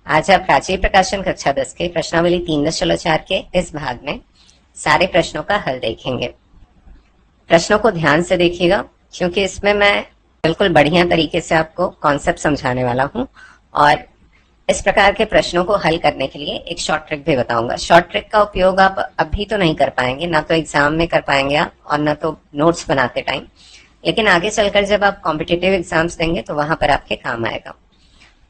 आज आप प्राची प्रकाशन कक्षा 10 के प्रश्नावली 3.4 के इस भाग में सारे प्रश्नों का हल देखेंगे। प्रश्नों को ध्यान से देखिएगा क्योंकि इसमें मैं बिल्कुल बढ़िया तरीके से आपको कॉन्सेप्ट समझाने वाला हूं और इस प्रकार के प्रश्नों को हल करने के लिए एक शॉर्ट ट्रिक भी बताऊंगा। शॉर्ट ट्रिक का उपयोग आप अभी तो नहीं कर पाएंगे, ना तो एग्जाम में कर पाएंगे आप और ना तो नोट्स बनाते टाइम, लेकिन आगे चलकर जब आप कॉम्पिटिटिव एग्जाम्स देंगे तो वहां पर आपके काम आएगा।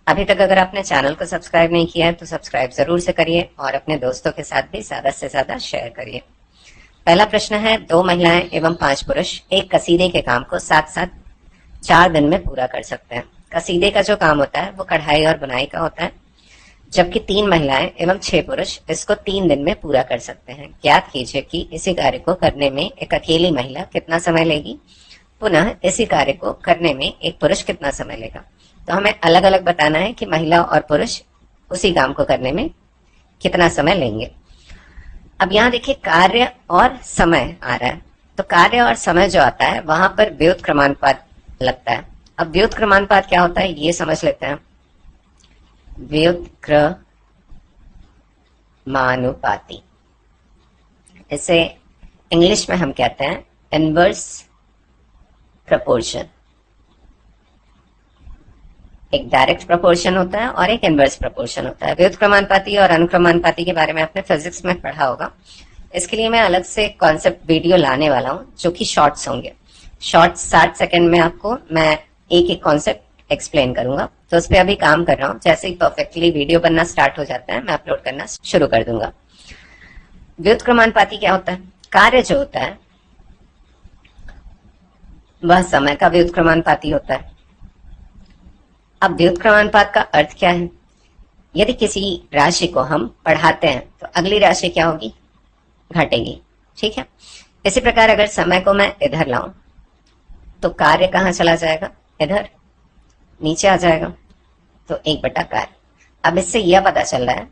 अभी तक अगर आपने चैनल को सब्सक्राइब नहीं किया है तो सब्सक्राइब जरूर से करिए और अपने दोस्तों के साथ भी ज्यादा से ज्यादा शेयर करिए। पहला प्रश्न है, 2 महिलाएं एवं 5 पुरुष एक कसीदे के काम को साथ साथ 4 दिन में पूरा कर सकते हैं। कसीदे का जो काम होता है वो कढ़ाई और बुनाई का होता है, जबकि 3 महिलाएं एवं 6 पुरुष इसको 3 दिन में पूरा कर सकते हैं। ज्ञात कीजिए कि इसी कार्य को करने में एक अकेली महिला कितना समय लेगी, पुनः इसी कार्य को करने में एक पुरुष कितना समय लेगा। तो हमें अलग अलग बताना है कि महिला और पुरुष उसी काम को करने में कितना समय लेंगे। अब यहाँ देखिए कार्य और समय आ रहा है, तो कार्य और समय जो आता है वहां पर व्युत्क्रमानुपात क्रमानुपात लगता है। अब व्युत्क्रमानुपात क्या होता है ये समझ लेते हैं। व्युत्क्रमानुपाती, इसे इंग्लिश में हम कहते हैं इनवर्स प्रपोर्शन। एक डायरेक्ट प्रपोर्शन होता है और एक इनवर्स प्रपोर्शन होता है। व्युत्क्रमानुपाती और अनुक्रमानुपाती के बारे में आपने फिजिक्स में पढ़ा होगा। इसके लिए मैं अलग से कॉन्सेप्ट वीडियो लाने वाला हूं जो कि शॉर्ट्स होंगे। शॉर्ट्स 60 सेकंड में आपको मैं एक एक कॉन्सेप्ट एक्सप्लेन करूंगा, तो उस पर अभी काम कर रहा हूं। जैसे ही परफेक्टली वीडियो बनना स्टार्ट हो जाता है मैं अपलोड करना शुरू कर दूंगा। व्युत्क्रमानुपाती क्या होता है? कार्य जो होता है वह समय का व्युत्क्रमानुपाती होता है। अब व्युत्क्रमानुपात का अर्थ क्या है? यदि किसी राशि को हम बढ़ाते हैं तो अगली राशि क्या होगी? घटेगी। ठीक है, इसी प्रकार अगर समय को मैं इधर लाऊं तो कार्य कहां चला जाएगा? इधर नीचे आ जाएगा, तो 1 बटा कार्य। अब इससे यह पता चल रहा है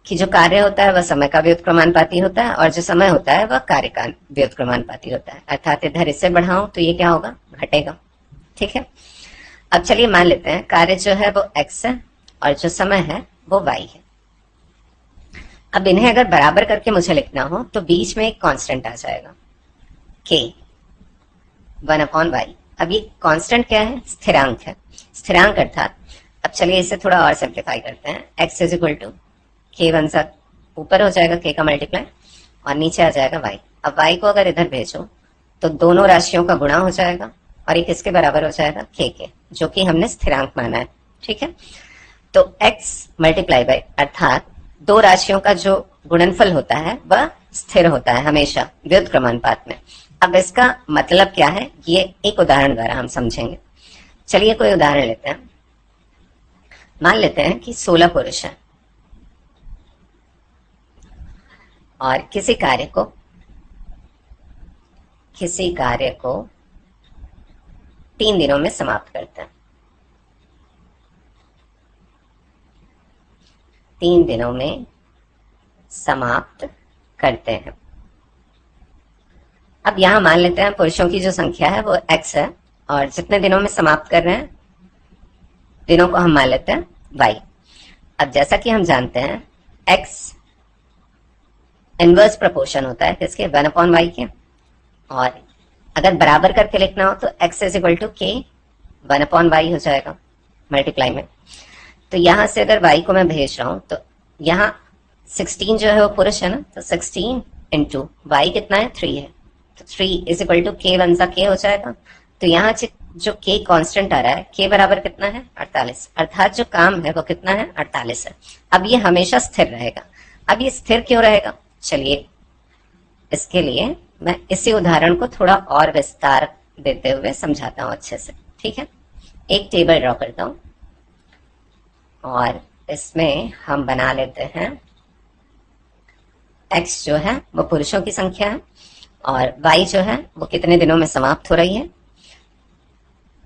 कि जो कार्य होता है वह समय का व्युत्क्रमानुपाती होता है और जो समय होता है वह कार्य का व्युत्क्रमानुपाती होता है। अर्थात इधर इससे बढ़ाऊं तो ये क्या होगा? घटेगा। ठीक है, अब चलिए मान लेते हैं कार्य जो है वो x है और जो समय है वो y है। अब इन्हें अगर बराबर करके मुझे लिखना हो तो बीच में एक कांस्टेंट आ जाएगा k 1/y। अब ये कांस्टेंट क्या है? स्थिरांक है। स्थिरांक अर्थात, अब चलिए इसे थोड़ा और सिंप्लीफाई करते हैं। x is equal to k 1 सा ऊपर हो जाएगा k का मल्टीप्लाई और नीचे आ जाएगा y। अब y को अगर इधर भेजो तो दोनों राशियों का गुणा हो जाएगा और एक इसके बराबर हो जाएगा k के, जो कि हमने स्थिरांक माना है। ठीक है, तो x मल्टीप्लाई बाय, अर्थात 2 राशियों का जो गुणनफल होता है वह स्थिर होता है हमेशा व्युत्क्रमानुपात में। अब इसका मतलब क्या है ये एक उदाहरण द्वारा हम समझेंगे। चलिए कोई उदाहरण लेते हैं। मान लेते हैं कि 16 पुरुष हैं और किसी कार्य को 3 दिनों में समाप्त करते हैं। 3 दिनों में समाप्त करते हैं। अब यहां मान लेते हैं पुरुषों की जो संख्या है वो x है और जितने दिनों में समाप्त कर रहे हैं दिनों को हम मान लेते हैं y। अब जैसा कि हम जानते हैं x इनवर्स प्रोपोर्शन होता है किसके? 1/y के। और अगर बराबर करके लिखना हो तो x is equal to k 1/y हो जाएगा मल्टीप्लाई में। तो यहां से अगर y को मैं भेज रहा हूं तो यहाँ 16 जो है वो पुरुष है ना, तो 16 इंटू y कितना है? 3 है, तो 3 इज इक्वल टू k 1 सा k हो जाएगा। तो यहाँ जो k कांस्टेंट आ रहा है k बराबर कितना है? 48। अर्थात जो काम है वो कितना है? 48 है। अब ये हमेशा स्थिर रहेगा। अब ये स्थिर क्यों रहेगा? चलिए इसके लिए मैं इसी उदाहरण को थोड़ा और विस्तार देते हुए समझाता हूं अच्छे से। ठीक है, एक टेबल ड्रॉ करता हूं और इसमें हम बना लेते हैं x जो है वो पुरुषों की संख्या है और y जो है वो कितने दिनों में समाप्त हो रही है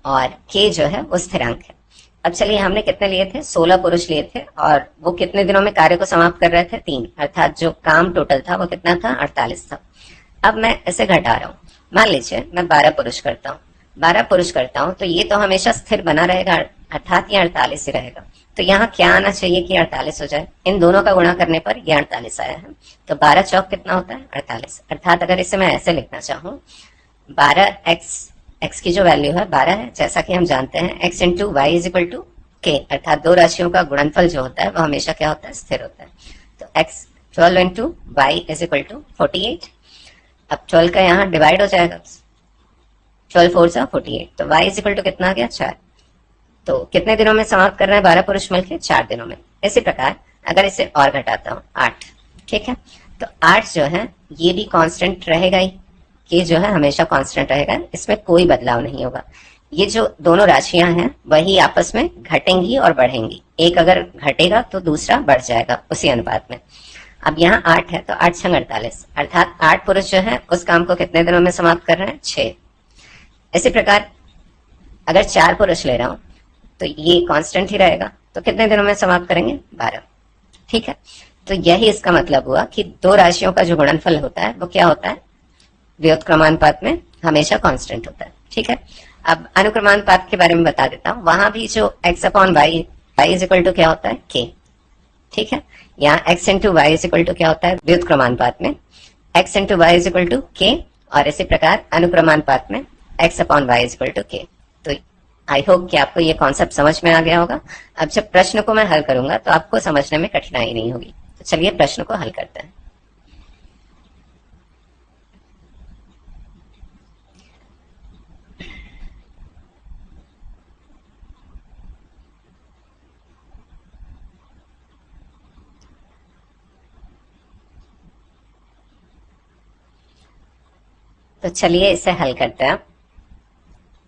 और k जो है वो स्थिरांक है। अब चलिए हमने कितने लिए थे? 16 पुरुष लिए थे और वो कितने दिनों में कार्य को समाप्त कर रहे थे? 3। अर्थात जो काम टोटल था वो कितना था? 48 था। अब मैं इसे घटा रहा हूं। मान लीजिए मैं 12 पुरुष करता हूं तो ये तो हमेशा स्थिर बना रहेगा, अर्थात ये 48 ही रहेगा। तो यहाँ क्या आना चाहिए कि 48 हो जाए। इन दोनों का गुणा करने पर ये 48 आया है। तो 12 चौक कितना होता है 48। अर्थात अगर इसे मैं ऐसे लिखना चाहूँ 12x की जो वैल्यू है 12 है, जैसा कि हम जानते हैं x into y is equal to k, अर्थात दो राशियों का गुणनफल जो होता है वो हमेशा क्या होता है स्थिर होता है। तो x 12 into y is equal to 48। अब 12 का यहाँ डिवाइड हो जाएगा, 12 4 सा 48, तो y इज इक्वल टू कितना आ गया 4। तो कितने दिनों में समाप्त कर रहे हैं 12 पुरुष मिलकर 4 दिनों में। इसी प्रकार अगर इसे और घटाता हूं 8, ठीक है, तो 8 जो है ये भी कांस्टेंट रहेगा ही, ये जो है हमेशा कांस्टेंट रहेगा, इसमें कोई बदलाव नहीं होगा। ये जो दोनों राशियां हैं वही आपस में घटेंगी और बढ़ेंगी, एक अगर घटेगा तो दूसरा बढ़ जाएगा उसी अनुपात में। अब यहाँ 8 है तो 8 छंग 48, अर्थात 8 पुरुष जो है उस काम को कितने दिनों में समाप्त कर रहे हैं 6। इसी प्रकार अगर 4 पुरुष ले रहा हूं तो ये कांस्टेंट ही रहेगा, तो कितने दिनों में समाप्त करेंगे 12, ठीक है। तो यही इसका मतलब हुआ कि दो राशियों का जो गुणनफल होता है वो क्या होता है व्युत्क्रमानुपात में हमेशा कांस्टेंट होता है, ठीक है। अब अनुक्रमानुपात के बारे में बता देता हूं, वहां भी जो x upon y, y is equal to क्या होता है k, ठीक है। यहाँ x into y is equal to क्या होता है व्युत्क्रमानुपात में x into y is equal to k, और इसी प्रकार अनुक्रमानुपात में x upon y is equal to k। तो आई होप कि आपको ये कॉन्सेप्ट समझ में आ गया होगा। अब जब प्रश्न को मैं हल करूंगा तो आपको समझने में कठिनाई नहीं होगी। तो चलिए प्रश्न को हल करते हैं। तो चलिए इसे हल करते हैं।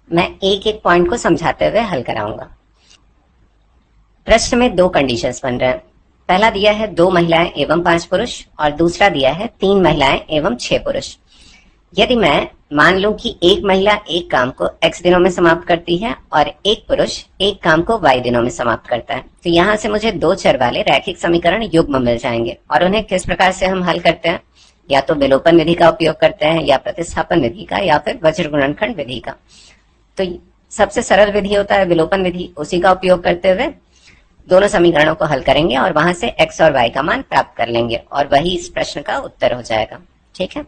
मैं एक एक पॉइंट को समझाते हुए हल कराऊंगा। प्रश्न में दो कंडीशंस बन रहे हैं। पहला दिया है 2 महिलाएं एवं 5 पुरुष, और दूसरा दिया है 3 महिलाएं एवं 6 पुरुष। यदि मैं मान लूं कि एक महिला एक काम को x दिनों में समाप्त करती है और एक पुरुष एक काम को y दिनों में समाप्त करता है, तो यहाँ से मुझे दो चर वाले रैखिक समीकरण युग्म मिल जाएंगे। और उन्हें किस प्रकार से हम हल करते हैं, या तो विलोपन विधि का उपयोग करते हैं, या प्रतिस्थापन विधि का, या फिर वज्र गुणनखंड विधि का। तो सबसे सरल विधि होता है विलोपन विधि, उसी का उपयोग करते हुए दोनों समीकरणों को हल करेंगे और वहां से x और y का मान प्राप्त कर लेंगे, और वही इस प्रश्न का उत्तर हो जाएगा, ठीक है।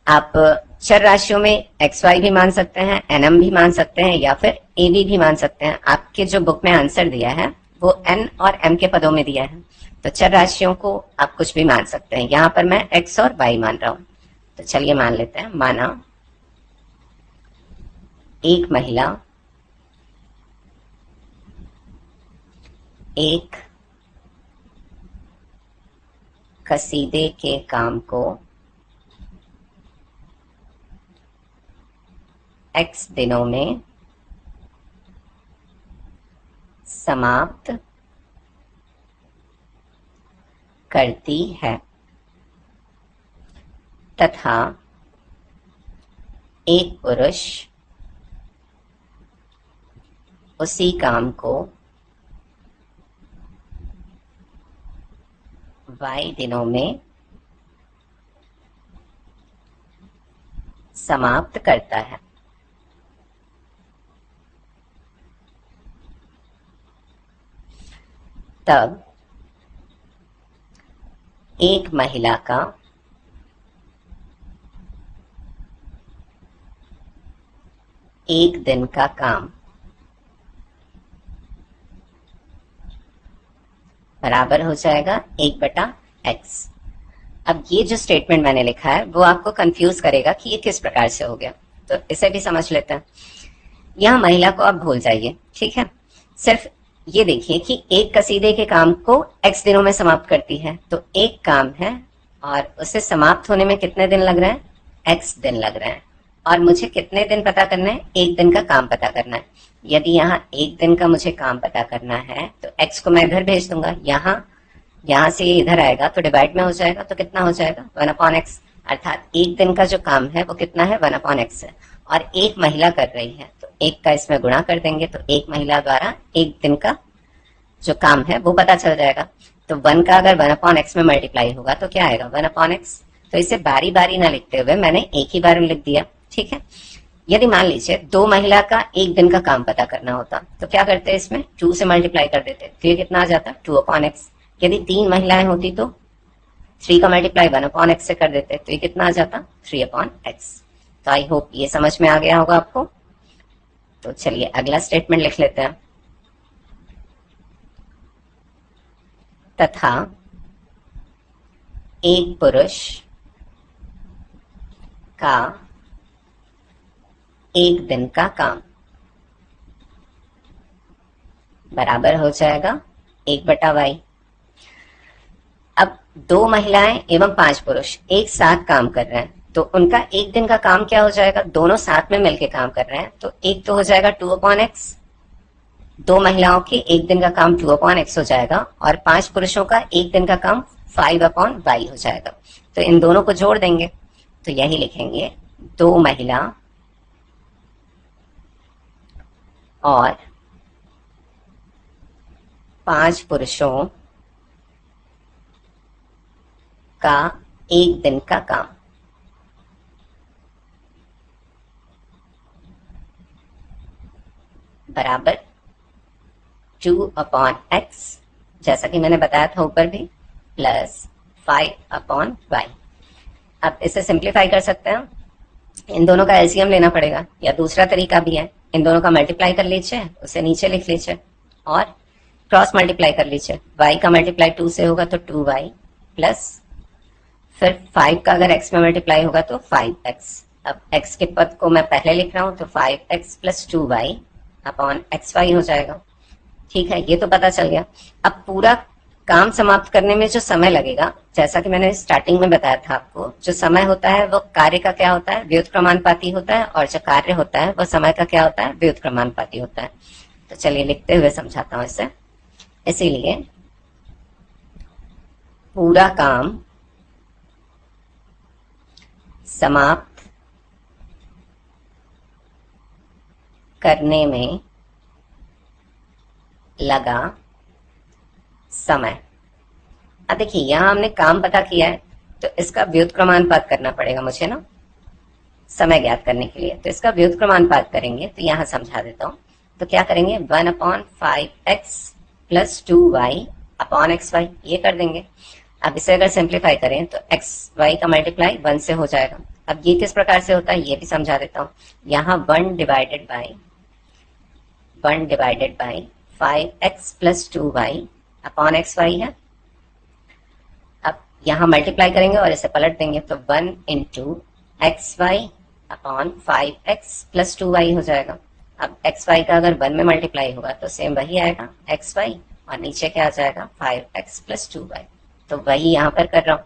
आप चर राशियों में एक्स वाई भी मान सकते हैं, एनएम भी मान सकते हैं, या फिर एबी भी मान सकते हैं। आपके जो बुक में आंसर दिया है वो एन और एम के पदों में दिया है, तो चर राशियों को आप कुछ भी मान सकते हैं। यहाँ पर मैं एक्स और वाई मान रहा हूं, तो चलिए मान लेते हैं। माना एक महिला एक कसीदे के काम को x दिनों में समाप्त करती है, तथा एक पुरुष उसी काम को y दिनों में समाप्त करता है। तब एक महिला का एक दिन का काम बराबर हो जाएगा 1/x। अब ये जो स्टेटमेंट मैंने लिखा है वो आपको कंफ्यूज करेगा कि ये किस प्रकार से हो गया, तो इसे भी समझ लेते हैं। यह महिला को आप भूल जाइए, ठीक है। सिर्फ ये देखिए कि एक कसीदे के काम को x दिनों में समाप्त करती है, तो एक काम है और उसे समाप्त होने में कितने दिन लग रहे हैं, x दिन लग रहे हैं, और मुझे कितने दिन पता करना है, एक दिन का काम पता करना है। यदि यहाँ एक दिन का मुझे काम पता करना है तो x को मैं इधर भेज दूंगा, यहाँ से ये इधर आएगा तो डिवाइड में हो जाएगा, तो कितना हो जाएगा 1/x, अर्थात एक दिन का जो काम है वो कितना है 1/x है, और एक महिला कर रही है तो एक का इसमें गुणा कर देंगे, तो एक महिला द्वारा एक दिन का जो काम है वो पता चल जाएगा। तो 1 का अगर 1/x में मल्टीप्लाई होगा तो क्या आएगा 1/x। तो इसे बारी बारी ना लिखते हुए मैंने एक ही बार में लिख दिया, ठीक है। यदि मान लीजिए 2 महिला का एक दिन का काम पता करना होता तो क्या करते हैं, इसमें 2 से मल्टीप्लाई कर देते, तो ये कितना आ जाता, 2/x। यदि 3 महिलाएं होती तो 3 का मल्टीप्लाई 1/x से कर देते, तो ये कितना आ जाता, 3/x। तो आई होप ये समझ में आ गया होगा आपको। तो चलिए अगला स्टेटमेंट लिख लेते हैं। तथा एक पुरुष का एक दिन का काम बराबर हो जाएगा 1/y। अब 2 महिलाएं एवं 5 पुरुष एक साथ काम कर रहे हैं, तो उनका एक दिन का काम क्या हो जाएगा, दोनों साथ में मिलकर काम कर रहे हैं, तो एक तो हो जाएगा 2/x, 2 महिलाओं के एक दिन का काम 2/x हो जाएगा, और 5 पुरुषों का एक दिन का काम 5/y हो जाएगा। तो इन दोनों को जोड़ देंगे, तो यही लिखेंगे 2 महिला और 5 पुरुषों का एक दिन का काम बराबर 2/x, जैसा कि मैंने बताया था ऊपर भी, प्लस 5/y। अब इसे सिंप्लीफाई कर सकते हैं, इन दोनों का एलसीएम लेना पड़ेगा, या दूसरा तरीका भी है, इन दोनों का मल्टीप्लाई कर लीजिए, उसे नीचे लिख लीजिए और क्रॉस मल्टीप्लाई कर लीजिए। y का मल्टीप्लाई 2 से होगा तो 2y, प्लस फिर 5 का अगर x में मल्टीप्लाई होगा तो 5x। अब x के पद को मैं पहले लिख रहा हूं, तो 5x + 2y/xy हो जाएगा। ठीक है, ये तो पता चल गया। अब पूरा काम समाप्त करने में जो समय लगेगा, जैसा कि मैंने स्टार्टिंग में बताया था आपको, जो समय होता है वो कार्य का क्या होता है, व्युत्क्रमानुपाती होता है, और जो कार्य होता है वो समय का क्या होता है, व्युत्क्रमानुपाती होता है। तो चलिए लिखते हुए समझाता हूं इसे। इसीलिए पूरा काम समाप्त करने में लगा समय। अब देखिए यहां हमने काम पता किया है, तो इसका व्युत्क्रमानुपात करना पड़ेगा मुझे ना, समय ज्ञात करने के लिए। तो इसका व्युत्क्रमानुपात करेंगे, तो यहां समझा देता हूं। तो क्या करेंगे, 1/5x + 2y/xy, ये कर देंगे। अब इसे अगर सिंप्लीफाई करें तो xy का मल्टीप्लाई 1 से हो जाएगा। अब ये किस प्रकार से होता है ये भी समझा देता हूं। यहाँ 1 डिवाइडेड बाय 5x + 2y/xy है। अब यहाँ मल्टीप्लाई करेंगे और इसे पलट देंगे, तो 1 × xy/5x + 2y हो जाएगा। अब xy का अगर 1 में मल्टीप्लाई होगा तो सेम वही आएगा xy, और नीचे क्या आ जाएगा 5x + 2y। तो वही यहाँ पर कर रहा हूं,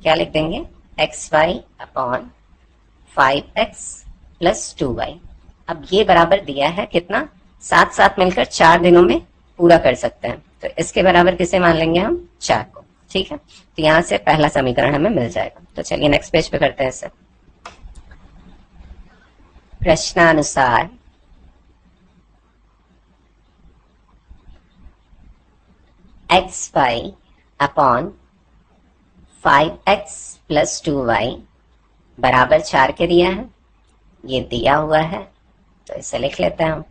क्या लिख देंगे, xy/5x + 2y। अब ये बराबर दिया है कितना, साथ साथ मिलकर 4 दिनों में पूरा कर सकते हैं, तो इसके बराबर किसे मान लेंगे हम, 4 को। ठीक है, तो यहां से पहला समीकरण हमें मिल जाएगा। तो चलिए नेक्स्ट पेज पे करते हैं इसे। प्रश्नानुसार xy/5x + 2y बराबर 4 के दिया है, ये दिया हुआ है, तो इसे लिख लेते हैं हम।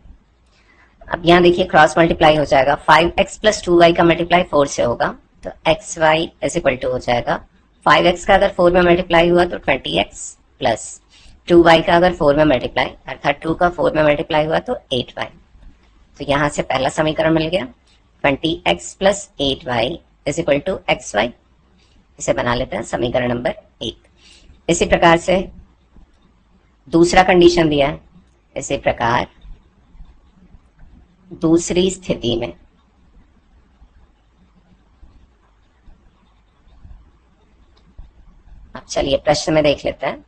अब यहाँ देखिए क्रॉस मल्टीप्लाई हो जाएगा, 5x + 2y का मल्टीप्लाई 4 से होगा, तो xy = हो जाएगा 5x का अगर 4 में मल्टीप्लाई हुआ तो 20x प्लस 2y का अगर 4 में मल्टीप्लाई, अर्थात 2 का 4 में मल्टीप्लाई हुआ तो 8y। तो यहां से पहला समीकरण मिल गया, 20x + 8y = xy। इसे बना लेते हैं समीकरण नंबर 1। इसी प्रकार से दूसरा कंडीशन दिया है, इसी प्रकार दूसरी स्थिति में अब चलिए प्रश्न में देख लेते हैं।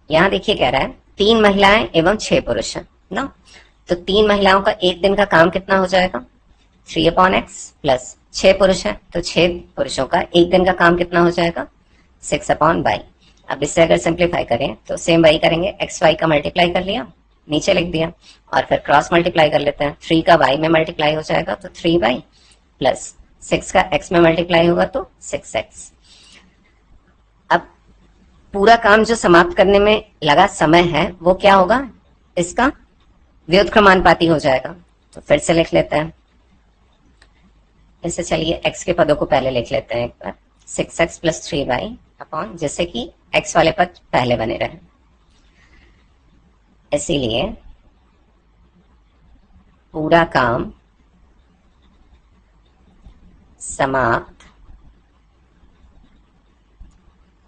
यहां देखिए कह रहा है 3 महिलाएं एवं 6 पुरुष हैं ना, तो 3 महिलाओं का एक दिन का काम कितना हो जाएगा, 3/x, प्लस 6 पुरुष हैं तो 6 पुरुषों का एक दिन का काम कितना हो जाएगा, 6/y। अब इससे अगर सिंप्लीफाई करें तो सेम वही करेंगे, xy का मल्टीप्लाई कर लिया, नीचे लिख दिया, और फिर क्रॉस मल्टीप्लाई कर लेते हैं। 3 का y में मल्टीप्लाई हो जाएगा तो 3y, प्लस 6 का x में मल्टीप्लाई होगा तो 6x। अब पूरा काम जो समाप्त करने में लगा समय है वो क्या होगा, इसका व्युत्क्रमानुपाती हो जाएगा। तो फिर से लिख लेते हैं इसे। चलिए x के पदों को पहले लिख लेते हैं एक बार। 6x प्लस 3y अपॉन, जिससे कि x वाले पद पहले बने रहे, इसीलिए पूरा काम समाप्त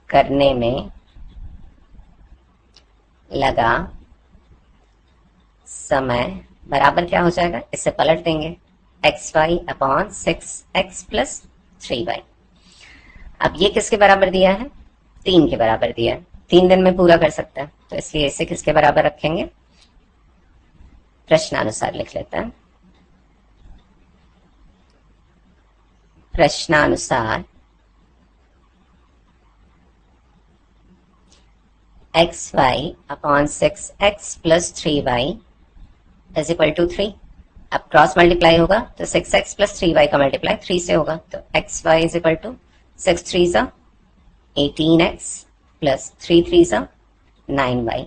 करने में लगा समय बराबर क्या हो जाएगा, इससे पलट देंगे xy upon 6x plus 3y। अब ये किसके बराबर दिया है, 3 के बराबर दिया है। 3 दिन में पूरा कर सकता है, तो इसलिए इसे किसके बराबर रखेंगे, प्रश्नानुसार लिख लेते हैं। प्रश्नानुसार xy upon 6x plus 3y is equal to 3। अब क्रॉस मल्टीप्लाई होगा तो 6x प्लस 3y का मल्टीप्लाई 3 से होगा, तो xy इज इक्वल टू 6 3 सा 18x प्लस 3 3 सा 9y।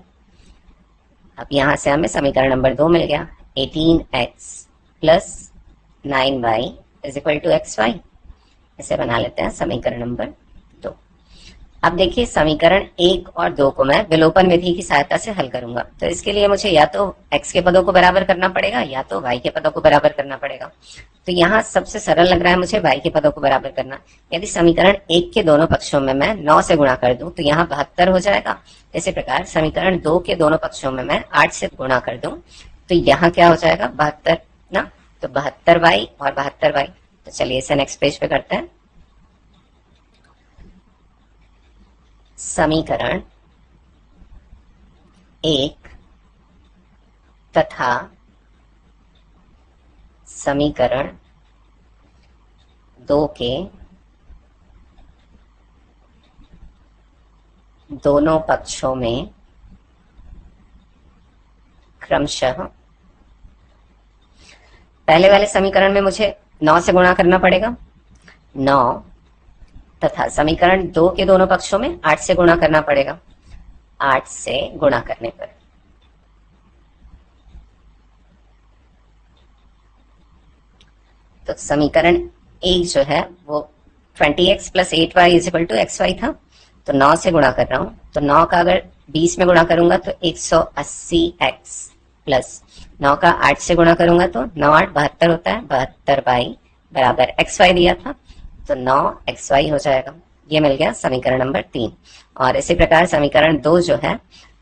अब यहां से हमें समीकरण नंबर 2 मिल गया, 18x plus 9y is equal to xy। इसे बना लेते हैं समीकरण नंबर 2। अब देखिए समीकरण 1 और 2 को मैं विलोपन विधि की सहायता से हल करूंगा। तो इसके लिए मुझे या तो x के पदों को बराबर करना पड़ेगा या तो y के पदों को बराबर करना पड़ेगा। तो यहाँ सबसे सरल लग रहा है मुझे y के पदों को बराबर करना। यदि समीकरण 1 के दोनों पक्षों में मैं 9 से गुणा कर दूं तो यहाँ 72 हो जाएगा। इसी प्रकार समीकरण 2 के दोनों पक्षों में मैं 8 से गुणा कर दूं तो यहाँ क्या हो जाएगा, 72 ना, तो 72y और 72y। तो चलिए इसे नेक्स्ट पेज पे करते हैं। समीकरण 1 तथा समीकरण 2 के दोनों पक्षों में क्रमशः, पहले वाले समीकरण में मुझे 9 से गुणा करना पड़ेगा, 9 तथा समीकरण 2 के दोनों पक्षों में 8 से गुणा करना पड़ेगा। 8 से गुणा करने पर तो समीकरण 1 जो है वो 20x plus 8y is equal to xy था। तो 9 से गुणा कर रहा हूं, तो 9 का अगर 20 में गुणा करूंगा तो 180x प्लस 9 का 8 से गुणा करूंगा तो 9 8 72 होता है, 72y बराबर xy दिया था, तो 9xy हो जाएगा। ये मिल गया समीकरण नंबर 3। और इसी प्रकार समीकरण 2 जो है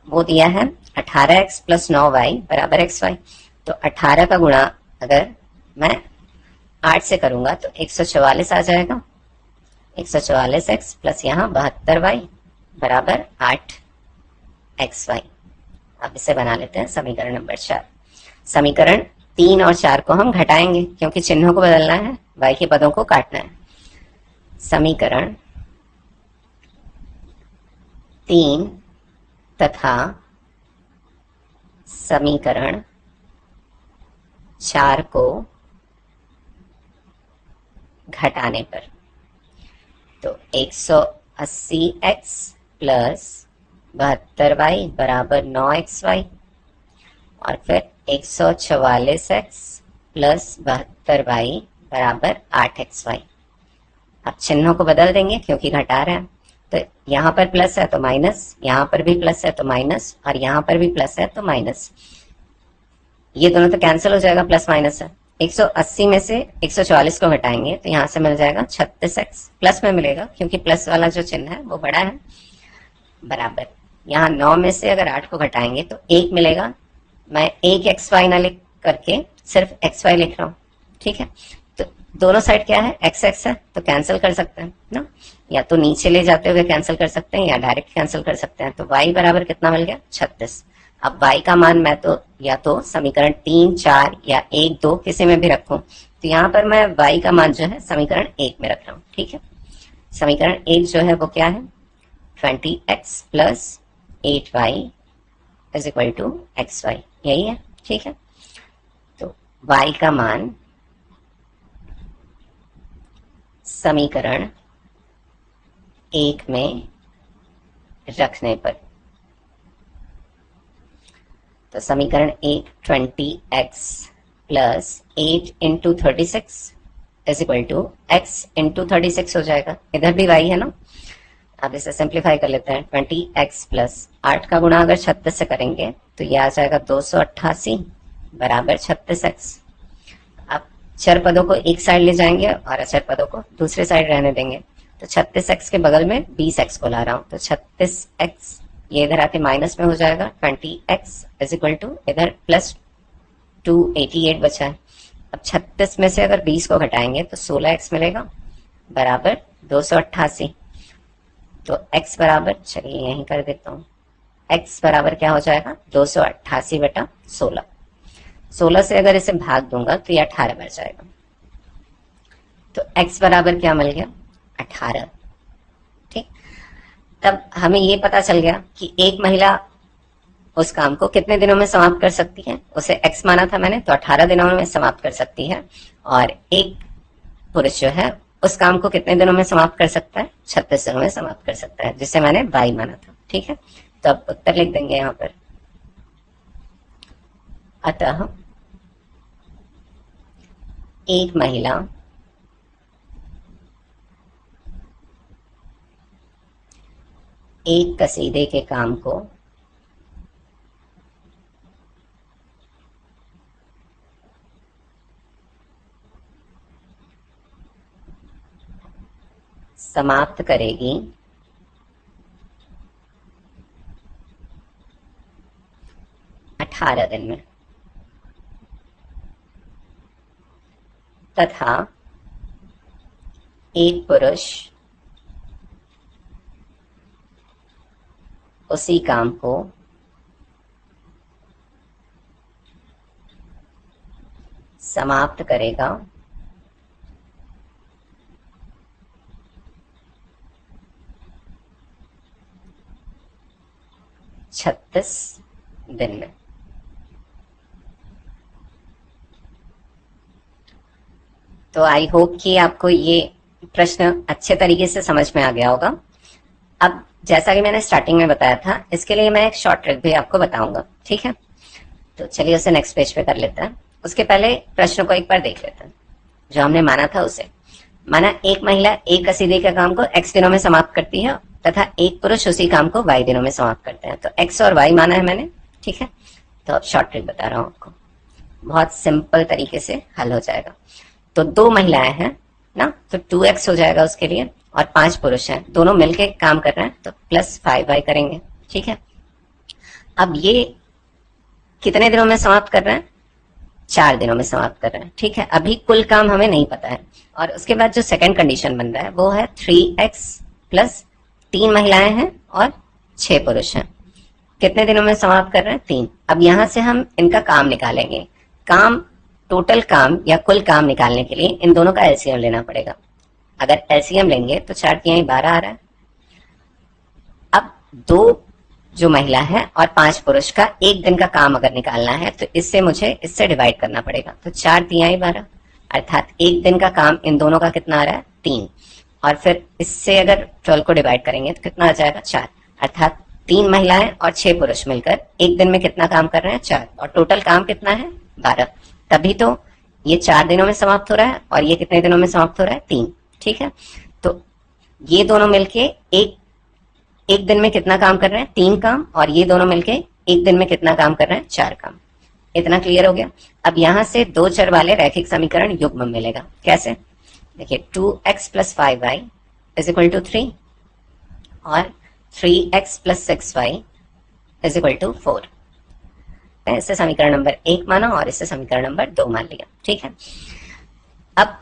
वो दिया है 18x प्लस 9y बराबर xy। तो 18 का गुणा अगर मैं 8 से करूंगा तो 144 आ जाएगा, 144x प्लस यहाँ 72y बराबर 8xy। अब इसे बना लेते हैं समीकरण नंबर 4। समीकरण 3 और 4 को हम घटाएंगे क्योंकि चिन्हों को बदलना है, y के पदों को काटना है। समीकरण 3 तथा समीकरण 4 को घटाने पर तो 180x प्लस 72y बराबर 9xy और फिर 144x प्लस 72y बराबर 8xy। अब चिन्हों को बदल देंगे क्योंकि घटा रहे हैं, तो यहाँ पर प्लस है तो माइनस, यहाँ पर भी प्लस है तो माइनस, और यहाँ पर भी प्लस है तो माइनस। ये दोनों तो कैंसिल हो जाएगा, प्लस माइनस है। 180 में से 144 को घटाएंगे तो यहाँ से मिल जाएगा 36x, प्लस में मिलेगा क्योंकि प्लस वाला जो चिन्ह है वो बड़ा है, बराबर यहाँ 9 में से अगर 8 को घटाएंगे तो 1 मिलेगा। मैं 1xy ना लिख करके सिर्फ xy लिख रहा हूँ, ठीक है। तो दोनों साइड क्या है, x x है, तो कैंसिल कर सकते हैं ना, या तो नीचे ले जाते हुए कैंसिल कर सकते हैं या डायरेक्ट कैंसिल कर सकते हैं। तो y बराबर कितना मिल गया, 36। अब y का मान मैं तो या तो समीकरण 3 4 या 1 2 किसी में भी रखूं, तो यहाँ पर मैं y का मान जो है समीकरण 1 में रख रहा हूँ, ठीक है। समीकरण 1 जो है वो क्या है, 20x plus 8y is equal to xy, यही है, ठीक है। तो y का मान समीकरण 1 में रखने पर तो समीकरण 1 20x plus 8 into 36 is equal to x into 36 हो जाएगा। इधर भी y है ना, अब इसे सिंप्लीफाई कर लेते हैं। 20x प्लस 8 का गुणा अगर 36 से करेंगे तो ये आ जाएगा 288 बराबर 36x। अब चर पदों को एक साइड ले जाएंगे और अचर पदों को दूसरे साइड रहने देंगे। तो 36x के बगल में 20x को ला रहा हूं, तो 36x ये इधर आके माइनस में हो जाएगा। 20x इज इक्वल टू इधर प्लस 288 बचा है। अब 36 में से अगर 20 को घटाएंगे तो 16x मिलेगा बराबर 288। तो x बराबर, चलिए यहीं कर देता हूं, x बराबर क्या हो जाएगा 288 बटा 16। 16 से अगर इसे भाग दूंगा तो ये 18 बच जाएगा। तो x बराबर क्या मिल गया 18। ठीक, तब हमें ये पता चल गया कि एक महिला उस काम को कितने दिनों में समाप्त कर सकती है। उसे x माना था मैंने, तो 18 दिनों में समाप्त कर सकती है। और एक पुरुष जो है उस काम को कितने दिनों में समाप्त कर सकता है 36 दिनों में समाप्त कर सकता है, जिसे मैंने y माना था। ठीक है, तो अब उत्तर लिख देंगे यहां पर। अतः एक महिला एक कसीदे के काम को समाप्त करेगी 18 दिन में, तथा एक पुरुष उसी काम को समाप्त करेगा 36 दिन में। तो आई होप कि आपको ये प्रश्न अच्छे तरीके से समझ में आ गया होगा। अब जैसा कि मैंने स्टार्टिंग में बताया था, इसके लिए मैं एक शॉर्ट ट्रिक भी आपको बताऊंगा। ठीक है, तो चलिए उसे नेक्स्ट पेज पे कर लेते हैं। उसके पहले प्रश्न को एक बार देख लेते हैं जो हमने माना था उसे। माना एक महिला एक कसीदे के काम को x दिनों में समाप्त करती है तथा एक पुरुष उसी काम को y दिनों में समाप्त करते हैं। तो x और y माना है मैंने। ठीक है, तो अब शॉर्ट ट्रिक बता रहा हूं आपको, बहुत सिंपल तरीके से हल हो जाएगा। तो दो महिलाएं हैं ना, तो 2x हो जाएगा उसके लिए, और 5 पुरुष हैं, दोनों मिलके काम कर रहे हैं, तो प्लस 5y करेंगे। ठीक है, अब ये कितने दिनों में समाप्त कर रहे हैं 4 दिनों में समाप्त कर रहे हैं। ठीक है, अभी कुल काम हमें नहीं पता है। और उसके बाद जो सेकंड कंडीशन बन रहा है वो है 3x प्लस 3 महिलाएं हैं और 6 पुरुष हैं, कितने दिनों में समाप्त कर रहे हैं 3। अब यहां से हम इनका काम निकालेंगे। काम, टोटल काम या कुल काम निकालने के लिए इन दोनों का एलसीएम लेना पड़ेगा। अगर एलसीएम लेंगे तो 4 तिहाई 12 आ रहा है। अब 2 जो महिला है और 5 पुरुष का एक दिन का काम अगर निकालना है तो इससे मुझे इससे डिवाइड करना पड़ेगा। तो 4 तिहाई 12 अर्थात एक दिन का काम इन दोनों का कितना आ रहा है 3, और फिर इससे अगर 12 को डिवाइड करेंगे तो कितना आ जाएगा 4, अर्थात 3 महिलाएं और 6 पुरुष मिलकर एक दिन में कितना काम कर रहे हैं 4, और टोटल काम कितना है 12। तभी तो ये 4 दिनों में समाप्त हो रहा है और ये कितने दिनों में समाप्त हो रहा है 3। ठीक है, तो ये दोनों मिलके एक दिन में कितना काम कर रहे हैं 3 काम, और ये दोनों मिलके एक दिन में कितना काम कर रहे हैं 4 काम। इतना क्लियर हो गया। अब यहां से 2 चर वाले रैखिक समीकरण युग्म मिलेगा। कैसे, देखिए 2x plus 5y is equal to 3 और 3x plus 6y is equal to 4। इसे समीकरण नंबर 1 माना और इसे समीकरण नंबर 2 मान लिया। ठीक है, अब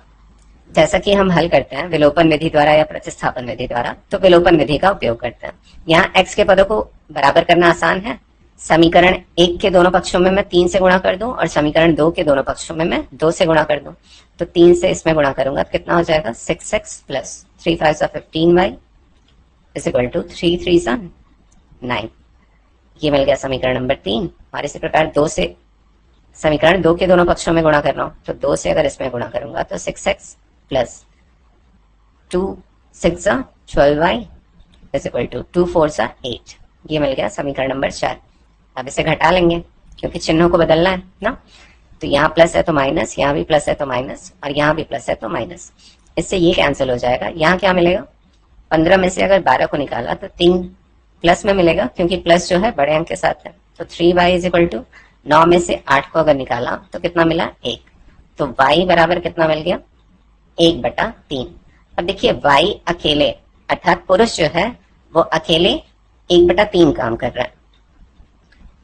जैसा कि हम हल करते हैं विलोपन विधि द्वारा या प्रतिस्थापन विधि द्वारा, तो विलोपन विधि का उपयोग करते हैं। यहाँ x के पदों को बराबर करना आसान है। समीकरण 1 के दोनों पक्षों में मैं 3 से गुणा कर दूं और समीकरण 2 के दोनों पक्षों में मैं 2 से गुणा कर दूं। तो 3 से इसमें गुणा करूंगा तो कितना हो जाएगा 6x plus 3 5 15y is equal to 3 3 9। ये मिल गया समीकरण नंबर 3। और इसी प्रकार 2 से समीकरण 2 के दोनों पक्षों में गुणा कर रहा हूं, तो 2 से अगर इसमें गुणा करूंगा तो 6x plus 2 6 12y is equal to 2 4 8। ये मिल गया समीकरण नंबर 4। अब इसे घटा लेंगे क्योंकि चिन्हों को बदलना है ना। तो यहाँ प्लस है तो माइनस, यहाँ भी प्लस है तो माइनस, और यहाँ भी प्लस है तो माइनस। इससे ये कैंसिल हो जाएगा। यहाँ क्या मिलेगा, 15 में से अगर 12 को निकाला तो 3 प्लस में मिलेगा, क्योंकि प्लस जो है बड़े अंक के साथ है। तो 3y इज इक्वल टू 9 में से 8 को अगर निकाला तो कितना मिला, 1। तो y बराबर कितना मिल गया, 1/3। अब देखिए y अकेले अर्थात पुरुष जो है वो अकेले 1/3 काम कर रहा है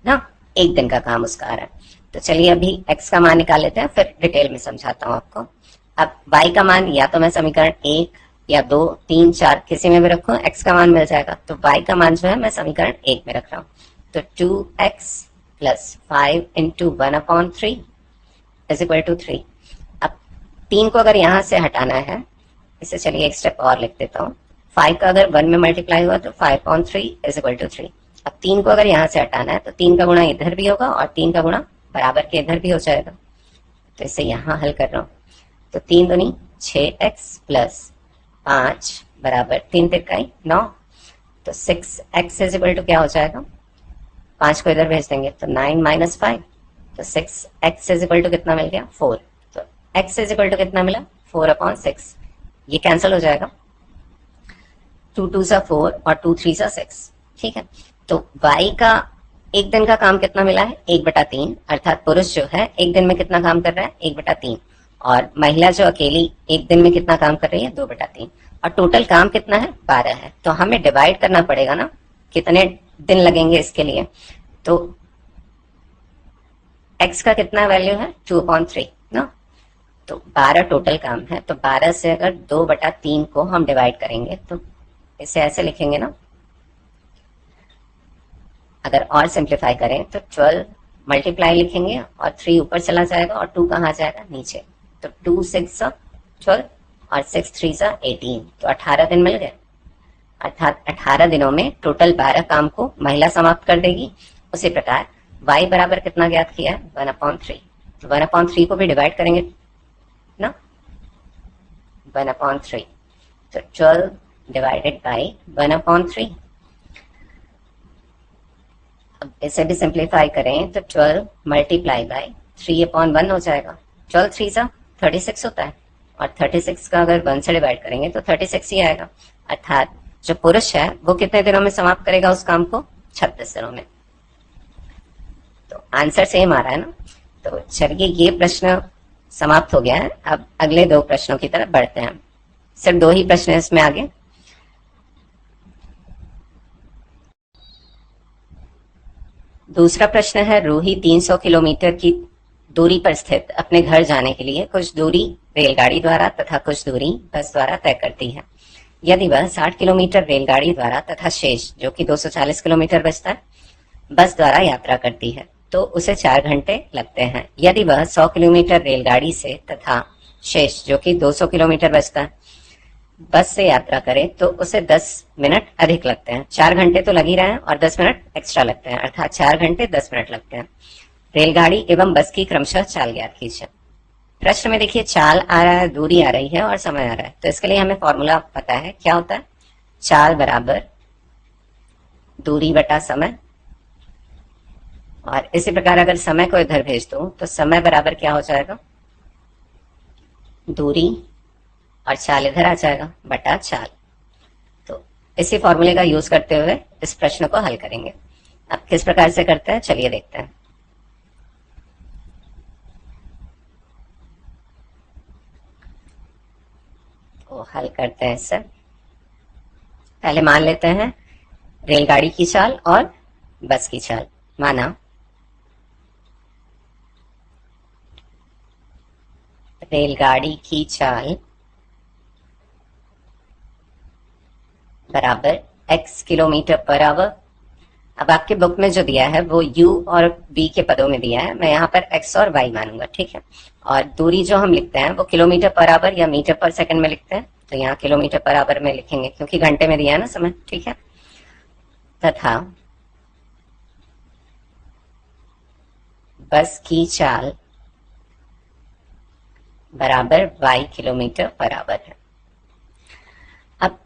ना, एक दिन का काम उसका आ रहा है। तो चलिए अभी x का मान निकाल लेते हैं, फिर डिटेल में समझाता हूं आपको। अब y का मान या तो मैं समीकरण 1 या 2, 3, 4 किसी में भी रखूं, x का मान मिल जाएगा। तो y का मान जो है मैं समीकरण 1 में रख रहा हूं। तो 2x plus 5 into 1/3 is equal to 3। अब 3 को अगर यहां से हटाना है, इसे चलिए एक स्टेप और लिख देता हूँ। 5 का अगर 1 में मल्टीप्लाई हुआ तो 5/3 इज इक्वल टू 3। अब 3 को अगर यहां से हटाना है तो 3 का गुणा इधर भी होगा और 3 का गुणा बराबर के इधर भी हो जाएगा। तो इसे यहां हल कर रहा हूं। तो 3 दूनी 6x प्लस 5 बराबर 3 तिरकाई 9। तो 6x इज इक्वल टू क्या हो जाएगा, 5 को इधर भेज देंगे तो 9 माइनस 5। तो 6x इज इक्वल टू कितना मिल गया, 4। तो x इज इक्वल टू कितना मिला, 4/6। ये कैंसिल हो जाएगा, 2 2 सा 4 और 2 3 सा 6। ठीक है। तो y का एक दिन का काम कितना मिला है, 1/3। अर्थात पुरुष जो है एक दिन में कितना काम कर रहा है, 1/3। और महिला जो अकेली एक दिन में कितना काम कर रही है, 2/3। और टोटल काम कितना है, 12 है। तो हमें डिवाइड करना पड़ेगा ना, कितने दिन लगेंगे इसके लिए। तो x का कितना वैल्यू है, 2/3 ना। तो 12 टोटल काम है। तो 12 से अगर 2/3 को हम डिवाइड करेंगे तो इसे ऐसे लिखेंगे ना, अगर और सिंप्लीफाई करें तो 12 मल्टीप्लाई लिखेंगे और 3 ऊपर चला जाएगा और 2 कहाँ जाएगा, नीचे। तो 2 6 12 और 6 3 18। तो 18 दिन मिल गए। अर्थात 18 दिनों में टोटल 12 काम को महिला समाप्त कर देगी। उसी प्रकार y बराबर कितना ज्ञात किया है, 1/3। तो 1/3 को भी डिवाइड करेंगे ना, 1/3। तो 12 डिवाइडेड बाई 1/3। अब इसे भी सिंप्लीफाई करें तो 12 मल्टीप्लाई बाई 3/1 हो जाएगा। 12 3 सा 36 होता है, और 36 का अगर 1 से डिवाइड करेंगे तो 36 ही आएगा। अर्थात जो पुरुष है वो कितने दिनों में समाप्त करेगा उस काम को, 36 दिनों में। तो आंसर सेम आ रहा है ना। तो चलिए ये प्रश्न समाप्त हो गया है। अब अगले 2 प्रश्नों की तरफ बढ़ते हैं। सिर्फ 2 ही प्रश्न है इसमें आगे। दूसरा प्रश्न है, रूही 300 किलोमीटर की दूरी पर स्थित अपने घर जाने के लिए कुछ दूरी रेलगाड़ी द्वारा तथा कुछ दूरी बस द्वारा तय करती है। यदि वह 60 किलोमीटर रेलगाड़ी द्वारा तथा शेष जो कि 240 किलोमीटर बचता है बस द्वारा यात्रा करती है तो उसे 4 घंटे लगते हैं। यदि वह 100 किलोमीटर रेलगाड़ी से तथा शेष जो कि 200 किलोमीटर बचता है बस से यात्रा करे तो उसे 10 मिनट अधिक लगते हैं। 4 घंटे तो लग ही रहे हैं और 10 मिनट एक्स्ट्रा लगते हैं, अर्थात 4 घंटे 10 मिनट लगते हैं। रेलगाड़ी एवं बस की क्रमशः चाल ज्ञात कीजिए। प्रश्न में देखिए चाल आ रहा है, दूरी आ रही है और समय आ रहा है। तो इसके लिए हमें फॉर्मूला पता है, क्या होता है, चाल बराबर दूरी बटा समय। और इसी प्रकार अगर समय को इधर भेज दूं तो समय बराबर क्या हो जाएगा, दूरी और चाल इधर आ जाएगा बटा चाल। तो इसी फॉर्मूले का यूज करते हुए इस प्रश्न को हल करेंगे। अब किस प्रकार से करते हैं चलिए देखते हैं। तो हल करते हैं इससे। पहले मान लेते हैं रेलगाड़ी की चाल और बस की चाल। माना रेलगाड़ी की चाल बराबर x किलोमीटर पर आवर। अब आपके बुक में जो दिया है वो u और v के पदों में दिया है, मैं यहाँ पर x और y मानूंगा, ठीक है। और दूरी जो हम लिखते हैं वो किलोमीटर पर आवर या मीटर पर सेकंड में लिखते हैं, तो यहाँ किलोमीटर पर आवर में लिखेंगे क्योंकि घंटे में दिया है ना समय, ठीक है। तथा बस की चाल बराबर y किलोमीटर पर आवर है। अब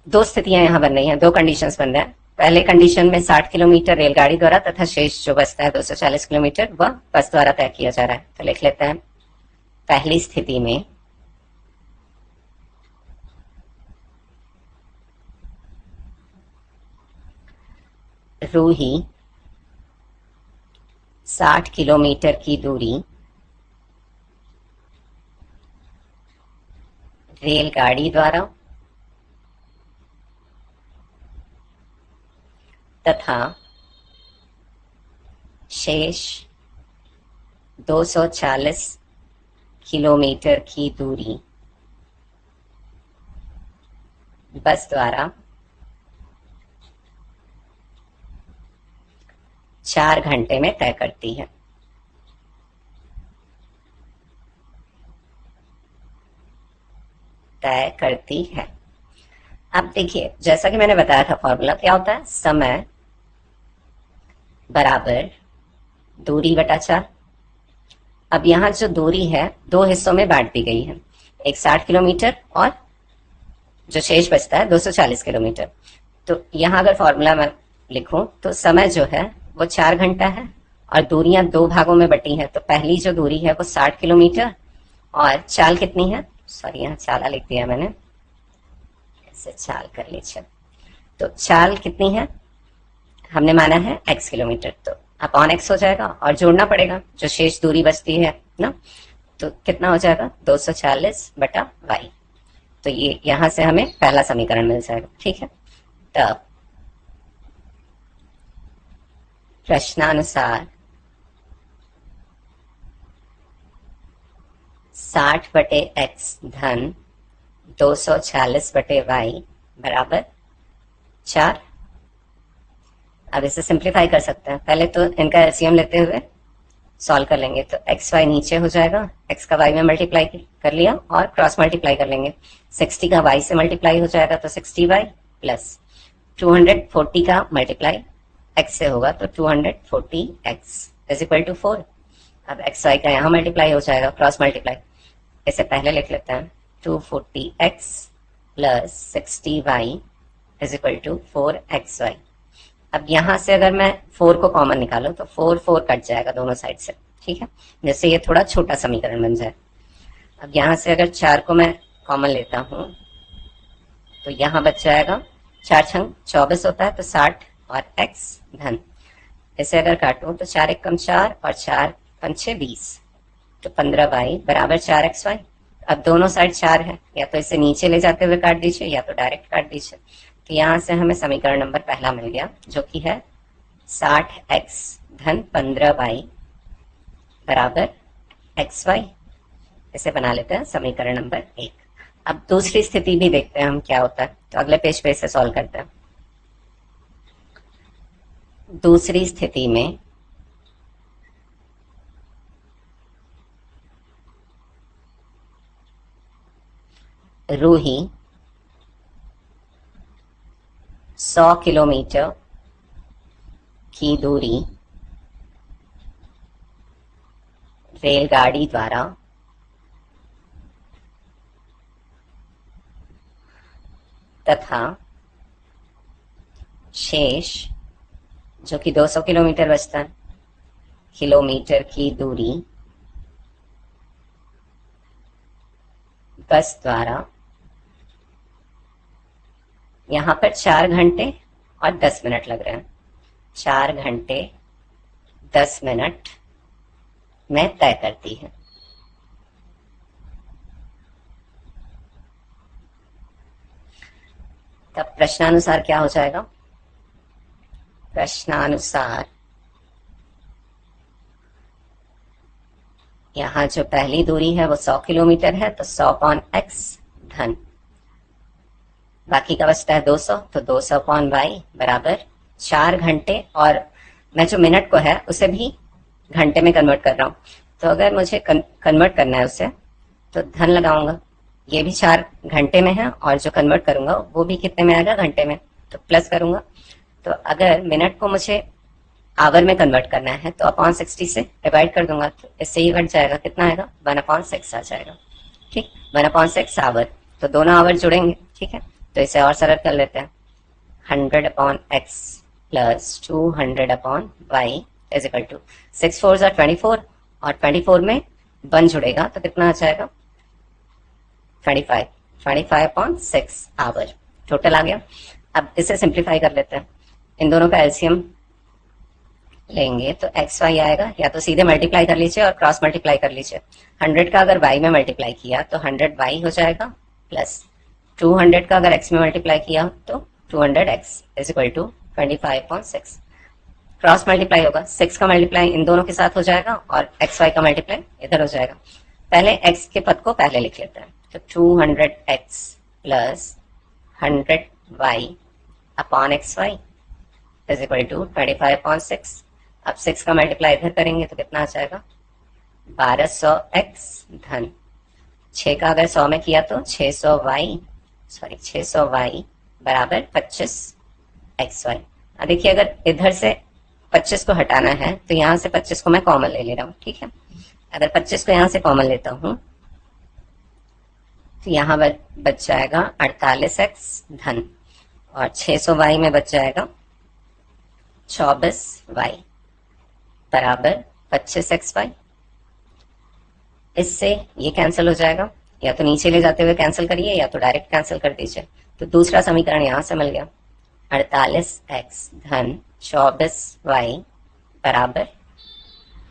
2 स्थितियां यहां बन रही हैं, 2 कंडीशंस बन रहे हैं। पहले कंडीशन में 60 किलोमीटर रेलगाड़ी द्वारा तथा शेष जो बचता है 240 किलोमीटर वह बस द्वारा तय किया जा रहा है। तो लिख लेते हैं, पहली स्थिति में रूही 60 किलोमीटर की दूरी रेलगाड़ी द्वारा तथा शेष 240 किलोमीटर की दूरी बस द्वारा 4 घंटे में तय करती है। अब देखिए, जैसा कि मैंने बताया था, फॉर्मूला क्या होता है, समय बराबर दूरी बटा 4। अब यहाँ जो दूरी है दो हिस्सों में बांट दी गई है, एक 60 किलोमीटर और जो शेष बचता है 240 किलोमीटर। तो यहाँ अगर फॉर्मूला में लिखूं तो समय जो है वो 4 घंटा है और दूरियां दो भागों में बटी है। तो पहली जो दूरी है वो 60 किलोमीटर और चाल कितनी है, सॉरी यहाँ चाला लिख दिया मैंने, ऐसे चाल कर लीजिए। तो चाल कितनी है, हमने माना है x किलोमीटर, तो अपॉन x हो जाएगा और जोड़ना पड़ेगा जो शेष दूरी बचती है ना। तो कितना हो जाएगा 240 बटा y। तो ये यहां से हमें पहला समीकरण मिल जाएगा। ठीक है, तब प्रश्नानुसार 60 बटे x धन 240 बटे y बराबर 4। अब इसे सिंप्लीफाई कर सकते हैं, पहले तो इनका एलसीएम लेते हुए सॉल्व कर लेंगे। तो एक्स वाई नीचे हो जाएगा, एक्स का वाई में मल्टीप्लाई कर लिया और क्रॉस मल्टीप्लाई कर लेंगे। 60 का वाई से मल्टीप्लाई हो जाएगा तो 60 वाई प्लस 240 का मल्टीप्लाई एक्स से होगा तो 240 एक्स इज इक्वल टू 4। अब एक्स वाई का यहाँ मल्टीप्लाई हो जाएगा, क्रॉस मल्टीप्लाई, इसे पहले लिख लेते हैं 240 x plus 60 y is equal to 4 x y. अब यहां से अगर मैं 4 को कॉमन निकालूं तो 4 4 कट जाएगा दोनों साइड से। ठीक है, जिससे ये थोड़ा छोटा समीकरण बन जाए। अब यहां से अगर 4 को मैं कॉमन लेता हूं तो यहां बच जाएगा 4 छंग 24 होता है तो 60 और x धन, इसे अगर काटूं तो 4 एक कम 4 और 4 पंचे 20 तो 15 वाई बराबर 4 एक्स वाई। अब दोनों साइड 4 है, या तो इसे नीचे ले जाते हुए काट दीजिए या तो डायरेक्ट काट दीजिए। तो यहां से हमें समीकरण नंबर पहला मिल गया जो कि है 60x धन 15y बराबर xy। इसे बना लेते हैं समीकरण नंबर 1। अब दूसरी स्थिति भी देखते हैं हम क्या होता है, तो अगले पेज पे इसे सॉल्व करते हैं। दूसरी स्थिति में रूही 100 किलोमीटर की दूरी रेलगाड़ी द्वारा तथा शेष जो कि 200 किलोमीटर बचता है किलोमीटर की दूरी बस द्वारा यहां पर 4 घंटे और 10 मिनट लग रहे हैं, 4 घंटे 10 मिनट में तय करती है। तब प्रश्नानुसार क्या हो जाएगा, प्रश्नानुसार यहां जो पहली दूरी है वो 100 किलोमीटर है तो 100 अपॉन x धन बाकी का बचता है 200 तो 200 अपॉन वाई बराबर 4 घंटे, और मैं जो मिनट को है उसे भी घंटे में कन्वर्ट कर रहा हूं। तो अगर मुझे कन्वर्ट करना है उसे तो धन लगाऊंगा, ये भी 4 घंटे में है और जो कन्वर्ट करूंगा वो भी कितने में आएगा, घंटे में, तो प्लस करूंगा। तो अगर मिनट को मुझे आवर में कन्वर्ट करना है तो अपॉन 60 से डिवाइड कर दूंगा, तो इससे ही घट जाएगा, कितना आएगा 1/6 आ जाएगा। ठीक, 1/6 आवर, तो दोनों आवर जुड़ेंगे। ठीक है, तो इसे और सरल कर लेते हैं। 100 upon x plus 200 upon y is equal to 6 4 ज़ा 24 और 24 में 1 जुड़ेगा तो कितना आ जाएगा 25 अपॉन 6 आवर टोटल आ गया। अब इसे सिंप्लीफाई कर लेते हैं, इन दोनों का एलसीएम लेंगे तो एक्स वाई आएगा, या तो सीधे मल्टीप्लाई कर लीजिए और क्रॉस मल्टीप्लाई कर लीजिए। 100 का अगर y में मल्टीप्लाई किया तो 100y हो जाएगा प्लस 200 का अगर x में मल्टीप्लाई किया तो 200x is equal to 25/6। Cross multiply होगा, 6 का मल्टीप्लाई इन दोनों के साथ हो जाएगा और एक्स वाई का मल्टीप्लाई इधर हो जाएगा। पहले x के पद को पहले लिख लेते हैं, तो 200x plus 100y upon x y is equal to 25/6। अब 6 का मल्टीप्लाई इधर करेंगे तो कितना आ जाएगा 1200x धन 6 का अगर 100 में किया तो 600y बराबर 25xy। अब देखिए अगर इधर से 25 को हटाना है तो यहां से 25 को मैं कॉमन ले ले रहा हूं, ठीक है। अगर 25 को यहां से कॉमन लेता हूं तो यहां बच जाएगा 48x धन और 600y में बच जाएगा 24y बराबर 25xy। इससे ये कैंसिल हो जाएगा, या तो नीचे ले जाते हुए कैंसिल करिए या तो डायरेक्ट कैंसिल कर दीजिए। तो दूसरा समीकरण यहां से मिल गया 48x धन 24y बराबर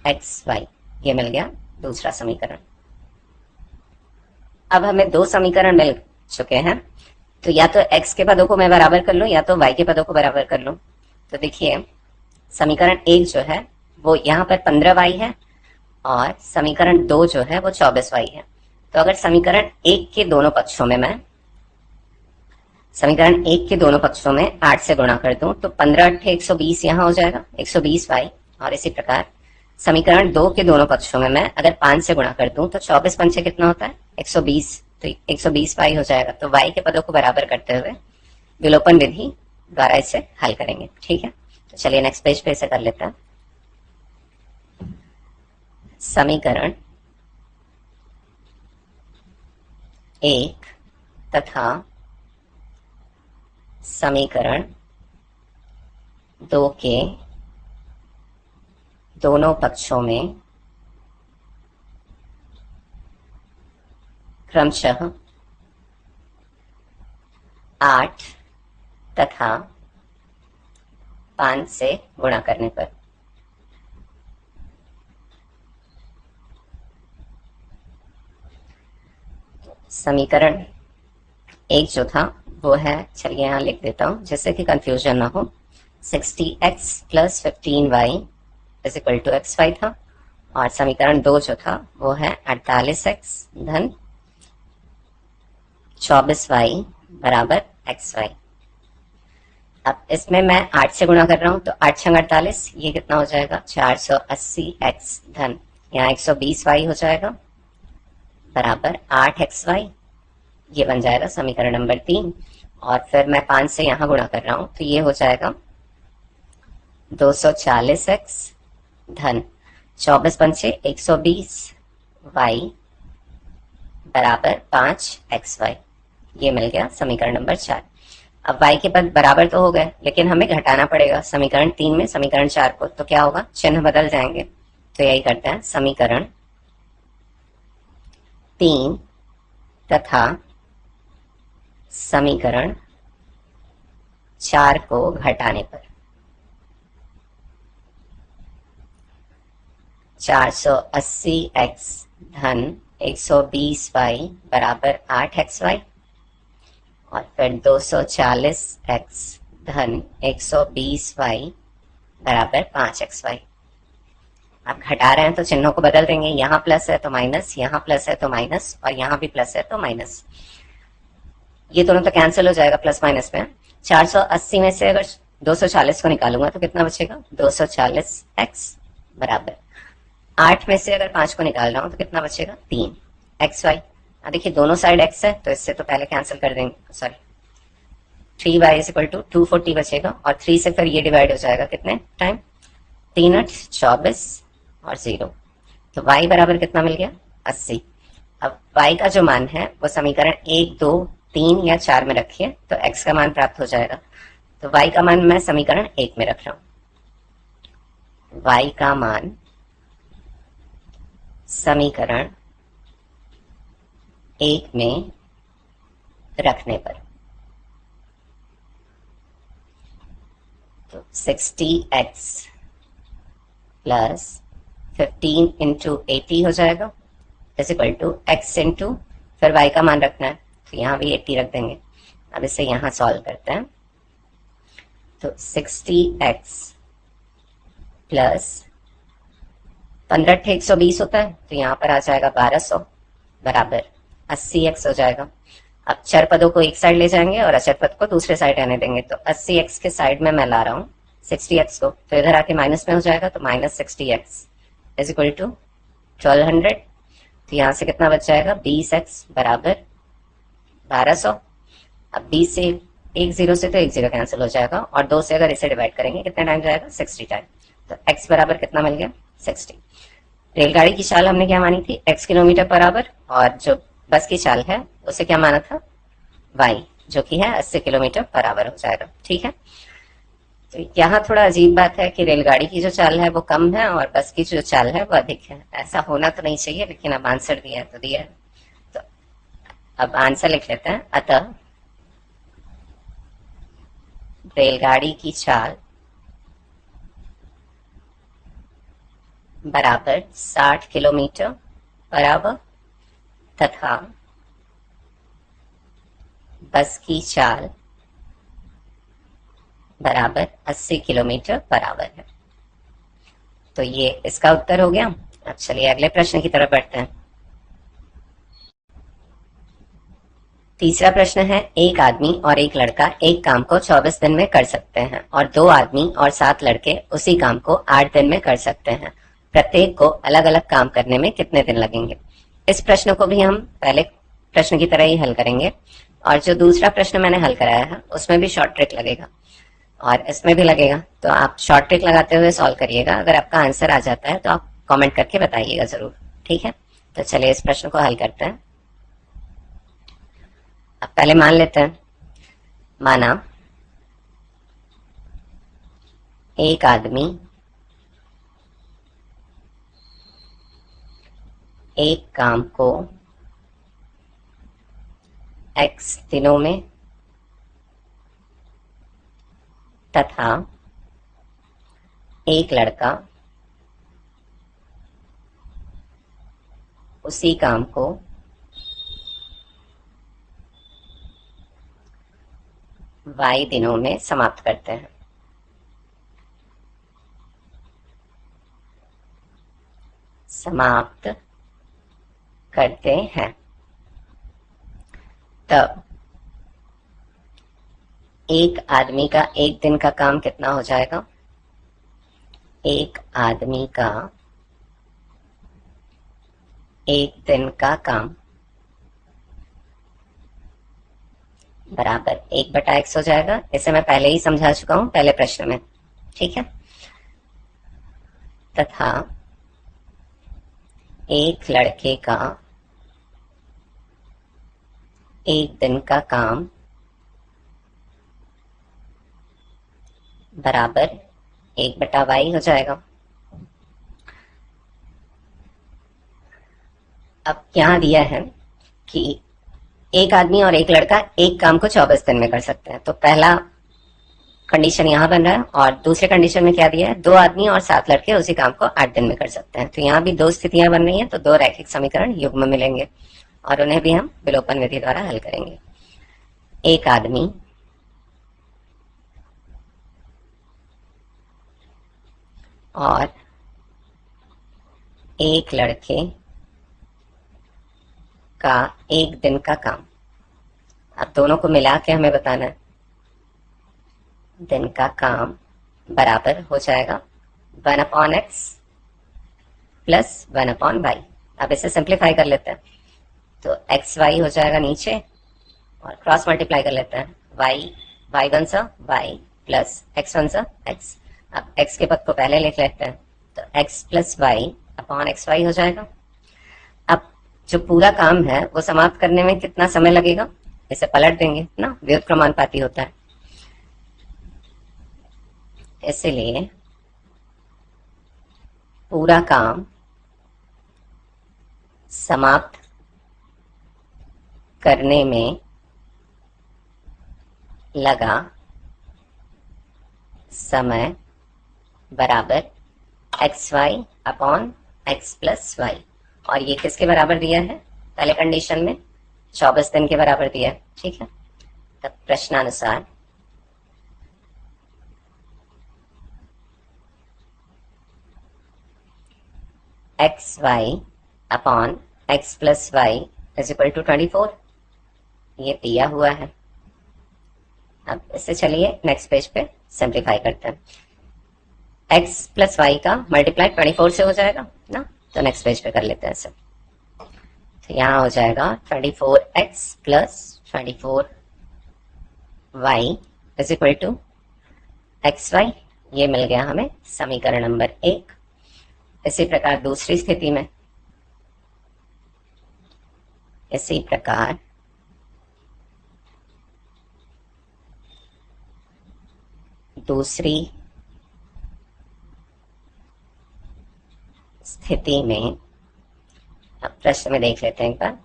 xy, ये मिल गया दूसरा समीकरण। अब हमें दो समीकरण मिल चुके हैं, तो या तो x के पदों को मैं बराबर कर लूं या तो y के पदों को बराबर कर लूं। तो देखिए समीकरण 1 जो है वो यहाँ पर 15y है और समीकरण 2 जो है वो 24y है। तो अगर समीकरण 1 के दोनों पक्षों में मैं समीकरण 1 के दोनों पक्षों में 8 से गुणा कर दूं तो 15 8 120 यहाँ हो जाएगा 120y। और इसी प्रकार समीकरण 2 के दोनों पक्षों में मैं अगर 5 से गुणा कर दूं तो 24 पंचे कितना होता है 120, तो 120y हो जाएगा। तो y के पदों को बराबर करते हुए विलोपन विधि द्वारा इसे हल करेंगे, ठीक है। तो चलिए नेक्स्ट पेज पे इसे कर लेते हैं। समीकरण 1 तथा समीकरण 2 के दोनों पक्षों में क्रमशः 8 तथा 5 से गुणा करने पर समीकरण 1 जो था वो है, चलिए यहां लिख देता हूं जिससे कि कंफ्यूजन ना हो, 60x plus 15y is equal to xy था। और समीकरण 2 जो था वो है 48x धन 24y बराबर xy। अब इसमें मैं 8 से गुणा कर रहा हूं तो 8 छंग 48, ये कितना हो जाएगा 480x धन यहाँ 120y हो जाएगा बराबर 8xy, ये बन जाएगा समीकरण नंबर 3। और फिर मैं 5 से यहां गुणा कर रहा हूं तो ये हो जाएगा 240x धन 24 पंचे 120y बराबर 5xy, ये मिल गया समीकरण नंबर 4। अब y के पद बराबर तो हो गए लेकिन हमें घटाना पड़ेगा समीकरण 3 में समीकरण 4 को, तो क्या होगा चिन्ह बदल जाएंगे। तो यही करते हैं, समीकरण 3 तथा समीकरण 4 को घटाने पर 480x धन 120y बराबर 8xy और फिर 240x धन 120y बराबर 5xy। आप घटा रहे हैं तो चिन्हों को बदल देंगे, यहाँ प्लस है तो माइनस, यहाँ प्लस है तो माइनस और यहाँ भी प्लस है तो माइनस, ये दोनों तो कैंसिल हो जाएगा प्लस माइनस में। 480 में से अगर 240 को निकालूंगा तो कितना बचेगा 240x बराबर 8 में से अगर 5 को निकाल रहा हूं तो कितना बचेगा 3xy। देखिए दोनों साइड x है तो इससे तो पहले कैंसिल कर देंगे, sorry 3y is equal to 240 बचेगा और 3 से फिर ये डिवाइड हो जाएगा कितने टाइम 3 8 24 और 0, तो y बराबर कितना मिल गया 80। अब y का जो मान है वो समीकरण 1 2 3 या 4 में रखिए तो x का मान प्राप्त हो जाएगा। तो y का मान मैं समीकरण 1 में रख रहा हूं। y का मान समीकरण 1 में रखने पर तो 60x प्लस 15 इंटू 80 हो जाएगा is equal to x into फिर y का मान रखना है तो यहां भी 80 रख देंगे। अब इसे यहां सॉल्व करते हैं तो 60x प्लस 15 120 होता है तो यहां पर आ जाएगा 1200 बराबर 80x हो जाएगा। अब चर पदों को एक साइड ले जाएंगे और अचर पद को दूसरे साइड आने देंगे तो 80x के साइड में मैं ला रहा हूं 60x को तो इधर आके माइनस में हो जाएगा तो minus 60x is equal to 1200। तो यहां से कितना बच जाएगा 20x बराबर 1200। अब 20 से एक जीरो से तो एक जीरो कैंसिल हो जाएगा और 2 से अगर इसे डिवाइड करेंगे कितना टाइम जाएगा 60 टाइम। तो x बराबर कितना मिल गया 60। रेलगाड़ी की चाल हमने क्या मानी थी x किलोमीटर पर आवर और जो बस की चाल है उसे क्या माना था y जो कि है 80 किलोमीटर पर आवर हो जाएगा। ठीक है, तो यहाँ थोड़ा अजीब बात है कि रेलगाड़ी की जो चाल है वो कम है और बस की जो चाल है वो अधिक है। ऐसा होना तो नहीं चाहिए लेकिन अब आंसर दिया है तो दिया है। तो अब आंसर लिख लेते हैं। अतः रेलगाड़ी की चाल बराबर 60 किलोमीटर पर आवर तथा बस की चाल बराबर 80 किलोमीटर पर आवर है। तो ये इसका उत्तर हो गया। अब चलिए अगले प्रश्न की तरफ बढ़ते हैं। तीसरा प्रश्न है एक आदमी और एक लड़का एक काम को 24 दिन में कर सकते हैं और 2 आदमी और 7 लड़के उसी काम को 8 दिन में कर सकते हैं। प्रत्येक को अलग अलग काम करने में कितने दिन लगेंगे। इस प्रश्न को भी हम पहले प्रश्न की तरह ही हल करेंगे और जो दूसरा प्रश्न मैंने हल कराया है उसमें भी शॉर्ट ट्रिक लगेगा और इसमें भी लगेगा। तो आप शॉर्ट ट्रिक लगाते हुए सॉल्व करिएगा। अगर आपका आंसर आ जाता है तो आप कमेंट करके बताइएगा जरूर। ठीक है, तो चलिए इस प्रश्न को हल करते हैं। अब पहले मान लेते हैं, माना एक आदमी एक काम को x दिनों में तथा एक लड़का उसी काम को y दिनों में समाप्त करते हैं। समाप्त करते हैं तब एक आदमी का एक दिन का काम कितना हो जाएगा। एक आदमी का एक दिन का काम बराबर 1/x हो जाएगा। इसे मैं पहले ही समझा चुका हूं पहले प्रश्न में। ठीक है, तथा एक लड़के का एक दिन का काम बराबर 1/y हो जाएगा। अब यहां दिया है कि एक आदमी और एक लड़का एक काम को 24 दिन में कर सकते हैं। तो पहला कंडीशन यहां बन रहा है और दूसरे कंडीशन में क्या दिया है 2 आदमी और 7 लड़के उसी काम को 8 दिन में कर सकते हैं। तो यहां भी 2 स्थितियां बन रही हैं तो 2 रैखिक समीकरण युग्म मिलेंगे और उन्हें भी हम विलोपन विधि द्वारा हल करेंगे। एक आदमी और एक लड़के का एक दिन का काम। अब दोनों को मिला के हमें बताना है। दिन का काम बराबर हो जाएगा 1/x प्लस 1/y। अब इसे सिंप्लीफाई कर लेते हैं तो xy हो जाएगा नीचे और क्रॉस मल्टीप्लाई कर लेते हैं। y 1 सा y प्लस x 1 सा x। अब x के पद को पहले लिख लेते हैं तो x plus y upon xy हो जाएगा। अब जो पूरा काम है वो समाप्त करने में कितना समय लगेगा इसे पलट देंगे ना, व्युत्क्रमानुपाती होता है। इसलिए पूरा काम समाप्त करने में लगा समय बराबर x y upon x plus y. और ये किसके बराबर दिया है? पहले कंडीशन में 24 दिन के बराबर दिया है। ठीक है, तब प्रश्नानुसार x y upon x plus y is equal to 24, ये दिया हुआ है। अब इससे चलिए नेक्स्ट पेज पे सिंप्लीफाई करते हैं। x प्लस वाई का मल्टीप्लाई 24 से हो जाएगा ना, तो नेक्स्ट पेज पे कर लेते हैं इसे। तो यहां हो जाएगा 24x plus 24y is equal to x y. ये मिल गया हमें समीकरण नंबर 1। इसी प्रकार दूसरी स्थिति में, इसी प्रकार दूसरी स्थिति में, अब प्रश्न में देख लेते हैं एक बार।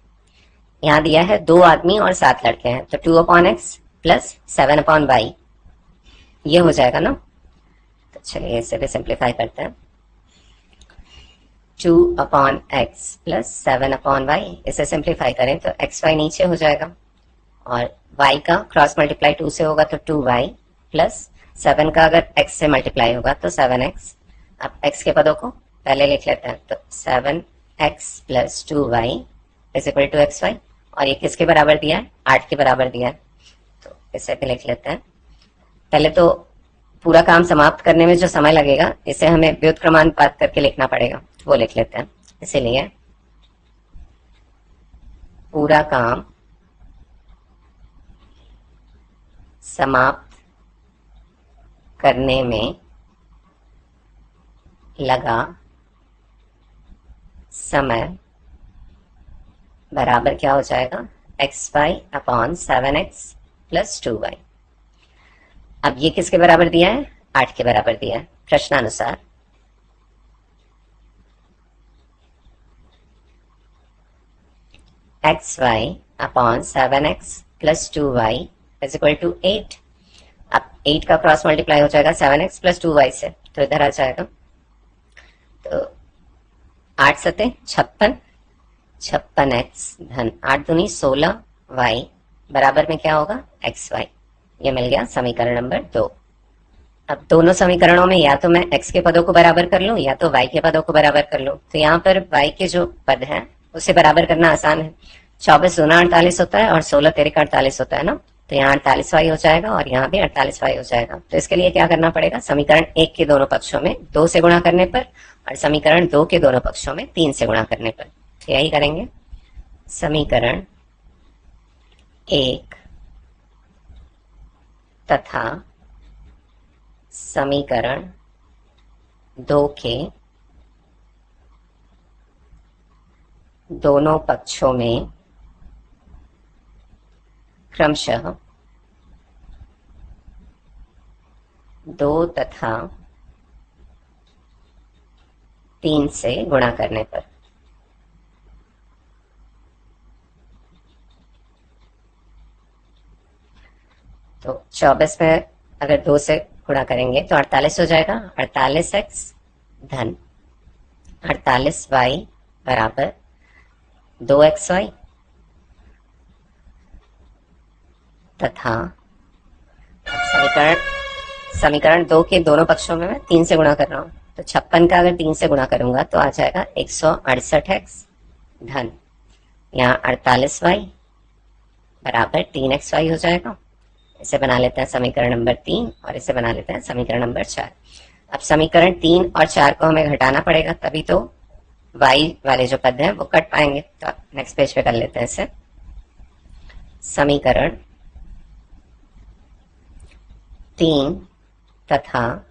यहां दिया है 2 आदमी और 7 लड़के हैं, तो 2/x प्लस 7/y ये हो जाएगा ना। तो चलिए इसे भी सिंप्लीफाई करते हैं। 2/x प्लस 7/y, इसे सिंप्लीफाई करें तो एक्स वाई नीचे हो जाएगा और y का क्रॉस मल्टीप्लाई 2 से होगा तो 2y प्लस 7 का अगर x से मल्टीप्लाई होगा तो 7x। अब x के पदों को पहले लिख लेते हैं, तो 7x plus 2y is equal to x y. और ये किसके बराबर दिया है? 8 के बराबर दिया है, तो इसे भी लिख लेते हैं। पहले तो पूरा काम समाप्त करने में जो समय लगेगा इसे हमें व्युत्क्रमानुपात करके लिखना पड़ेगा, वो लिख लेते हैं। इसीलिए पूरा काम समाप्त करने में लगा समय बराबर क्या हो जाएगा? X y upon 7x plus 2y। अब ये किसके बराबर दिया है? 8 के बराबर दिया है। प्रश्नानुसार x y upon 7x plus 2y is equal to 8। अब 8 का क्रॉस मल्टीप्लाई हो जाएगा 7x प्लस 2y से, तो इधर आ जाएगा। तो 8 सते 56, 56x धन 8 दूनी 16y बराबर में क्या होगा? X y. ये मिल गया समीकरण नंबर 2। अब दोनों समीकरणों में या तो मैं x के पदों को बराबर कर लूं या तो y के पदों को बराबर कर लूं। तो यहाँ पर y के जो पद हैं उसे बराबर करना आसान है। 24 दूना 48 होता है और 16 तेरे का 48 होता है ना, तो यहाँ 48y हो जाएगा और यहाँ भी 48y हो जाएगा। तो इसके लिए क्या करना पड़ेगा? समीकरण 1 के दोनों पक्षों में 2 से गुणा करने पर और समीकरण 2 के दोनों पक्षों में 3 से गुणा करने पर, तो यही करेंगे। समीकरण 1 तथा समीकरण 2 के दोनों पक्षों में क्रमशः 2 तथा 3 से गुणा करने पर, तो 24 में अगर 2 से गुणा करेंगे तो 48 हो जाएगा। 48x धन 48y बराबर 2xy तथा समीकरण 2 के दोनों पक्षों में मैं 3 से गुणा कर रहा हूं, तो 56 का अगर 3 से गुणा करूंगा तो आ जाएगा 168x धन यहाँ 48y बराबर 3xy हो जाएगा। इसे बना लेते हैं समीकरण नंबर 3 और इसे बना लेते हैं समीकरण नंबर 4। अब समीकरण 3 और 4 को हमें घटाना पड़ेगा, तभी तो y वाले जो पद हैं वो कट पाएंगे। तो नेक्स्ट पेज पे कर लेते हैं इसे। समीकरण 3 तथा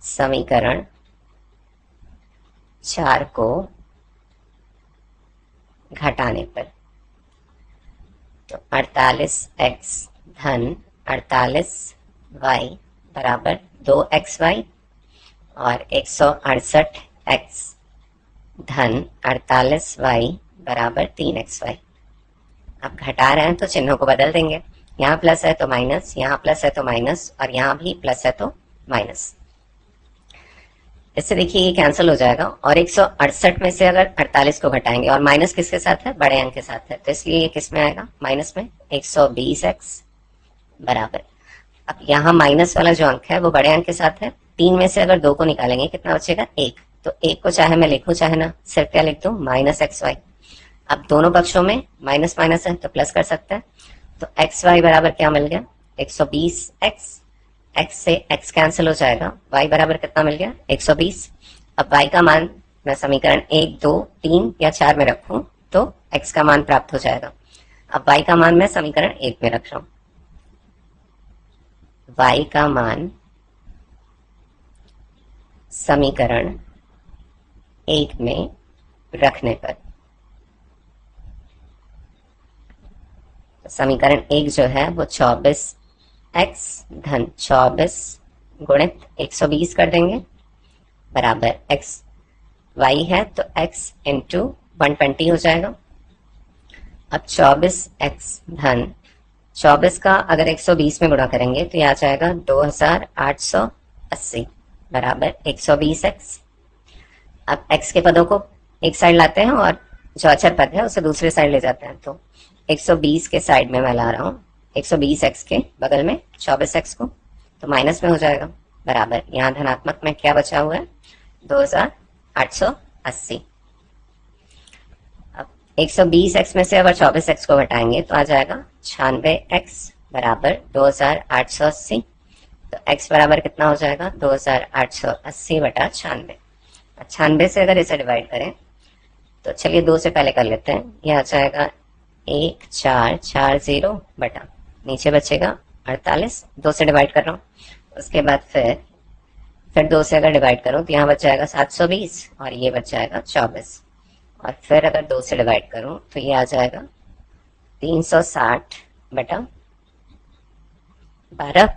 समीकरण 4 को घटाने पर, तो 48x धन 48y बराबर 2xy और 168x धन 48y बराबर 3xy। अब घटा रहे हैं तो चिन्हों को बदल देंगे, यहाँ प्लस है तो माइनस, यहाँ प्लस है तो माइनस, और यहाँ भी प्लस है तो माइनस। इससे देखिए ये कैंसिल हो जाएगा, और 168 में से अगर 48 को घटाएंगे, और माइनस किसके साथ है, बड़े अंक के साथ है, तो इसलिए ये किस में आएगा, माइनस में। 120x बराबर, अब यहाँ माइनस वाला जो अंक है वो बड़े अंक के साथ है, 3 में से अगर 2 को निकालेंगे कितना बचेगा, 1। तो 1 को चाहे मैं लिखूं चाहे ना, सिर्फ क्या लिख दूं, माइनस XY। अब दोनों पक्षों में माइनस माइनस है तो प्लस कर सकते हैं, तो XY बराबर क्या मिल गया, 120x। x से x कैंसिल हो जाएगा, y बराबर कितना मिल गया, 120। अब y का मान मैं समीकरण 1, 2, 3 या 4 में रखूं तो x का मान प्राप्त हो जाएगा। अब y का मान मैं समीकरण 1 में रख रहा हूं, y का मान समीकरण 1 में रखने पर समीकरण 1 जो है वो 24x धन 24 गुणित 120 कर देंगे बराबर x, y है तो x इंटू 120 हो जाएगा। अब 24x धन 24 का अगर 120 में गुणा करेंगे तो यह आ जाएगा 2880 बराबर 120x। अब x के पदों को एक साइड लाते हैं और जो अचर पद है उसे दूसरे साइड ले जाते हैं, तो 120 के साइड में मैं ला रहा हूँ 120x के बगल में 24x को, तो माइनस में हो जाएगा बराबर, यहाँ धनात्मक में क्या बचा हुआ है, 2880। अब 120x में से अगर 24x को घटाएंगे तो आ जाएगा 96x बराबर 2880। तो x बराबर कितना हो जाएगा, 2880 बटा 96। 96 से अगर इसे डिवाइड करें तो चलिए 2 से पहले कर लेते हैं, यह आ जाएगा 1440 बटा नीचे बचेगा 48, 2 से डिवाइड कर रहा हूँ। उसके बाद फिर 2 से अगर डिवाइड करूँ तो यहाँ बच जाएगा 720 और ये बच जाएगा 24, और फिर अगर 2 से डिवाइड करूँ तो ये आ जाएगा 360 बटा 12।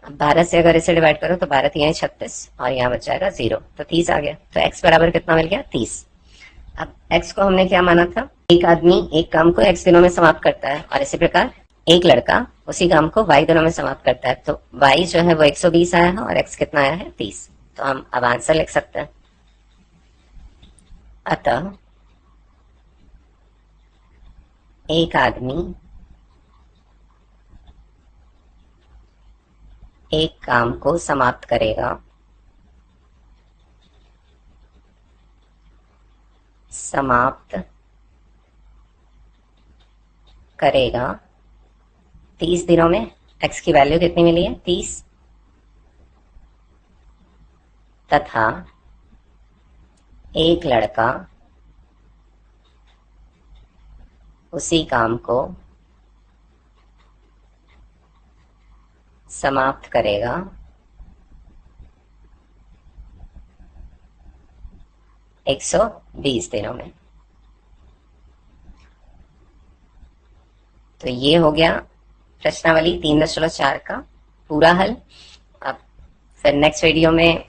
अब 12 से अगर इसे डिवाइड करूँ तो 12 यहाँ 36 और यहाँ बच जाएगा 0, तो 30 आ गया। तो x बराबर कितना मिल गया, 30। अब x को हमने क्या माना था, एक आदमी एक काम को x दिनों में समाप्त करता है, और इसी प्रकार एक लड़का उसी काम को y दिनों में समाप्त करता है। तो y जो है वो 120 आया है और x कितना आया है, 30। तो हम अब आंसर लिख सकते हैं। अतः एक आदमी एक काम को समाप्त करेगा 30 दिनों में। x की वैल्यू कितनी मिली है, 30, तथा एक लड़का उसी काम को समाप्त करेगा 120 दिनों में। तो ये हो गया प्रश्नावली 3.4 का पूरा हल। अब फिर नेक्स्ट वीडियो में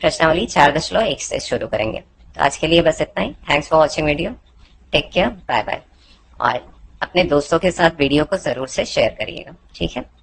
प्रश्नावली 4.1 से शुरू करेंगे। तो आज के लिए बस इतना ही। Thanks for watching video, take care, bye bye. और अपने दोस्तों के साथ वीडियो को जरूर से शेयर करिएगा, ठीक है।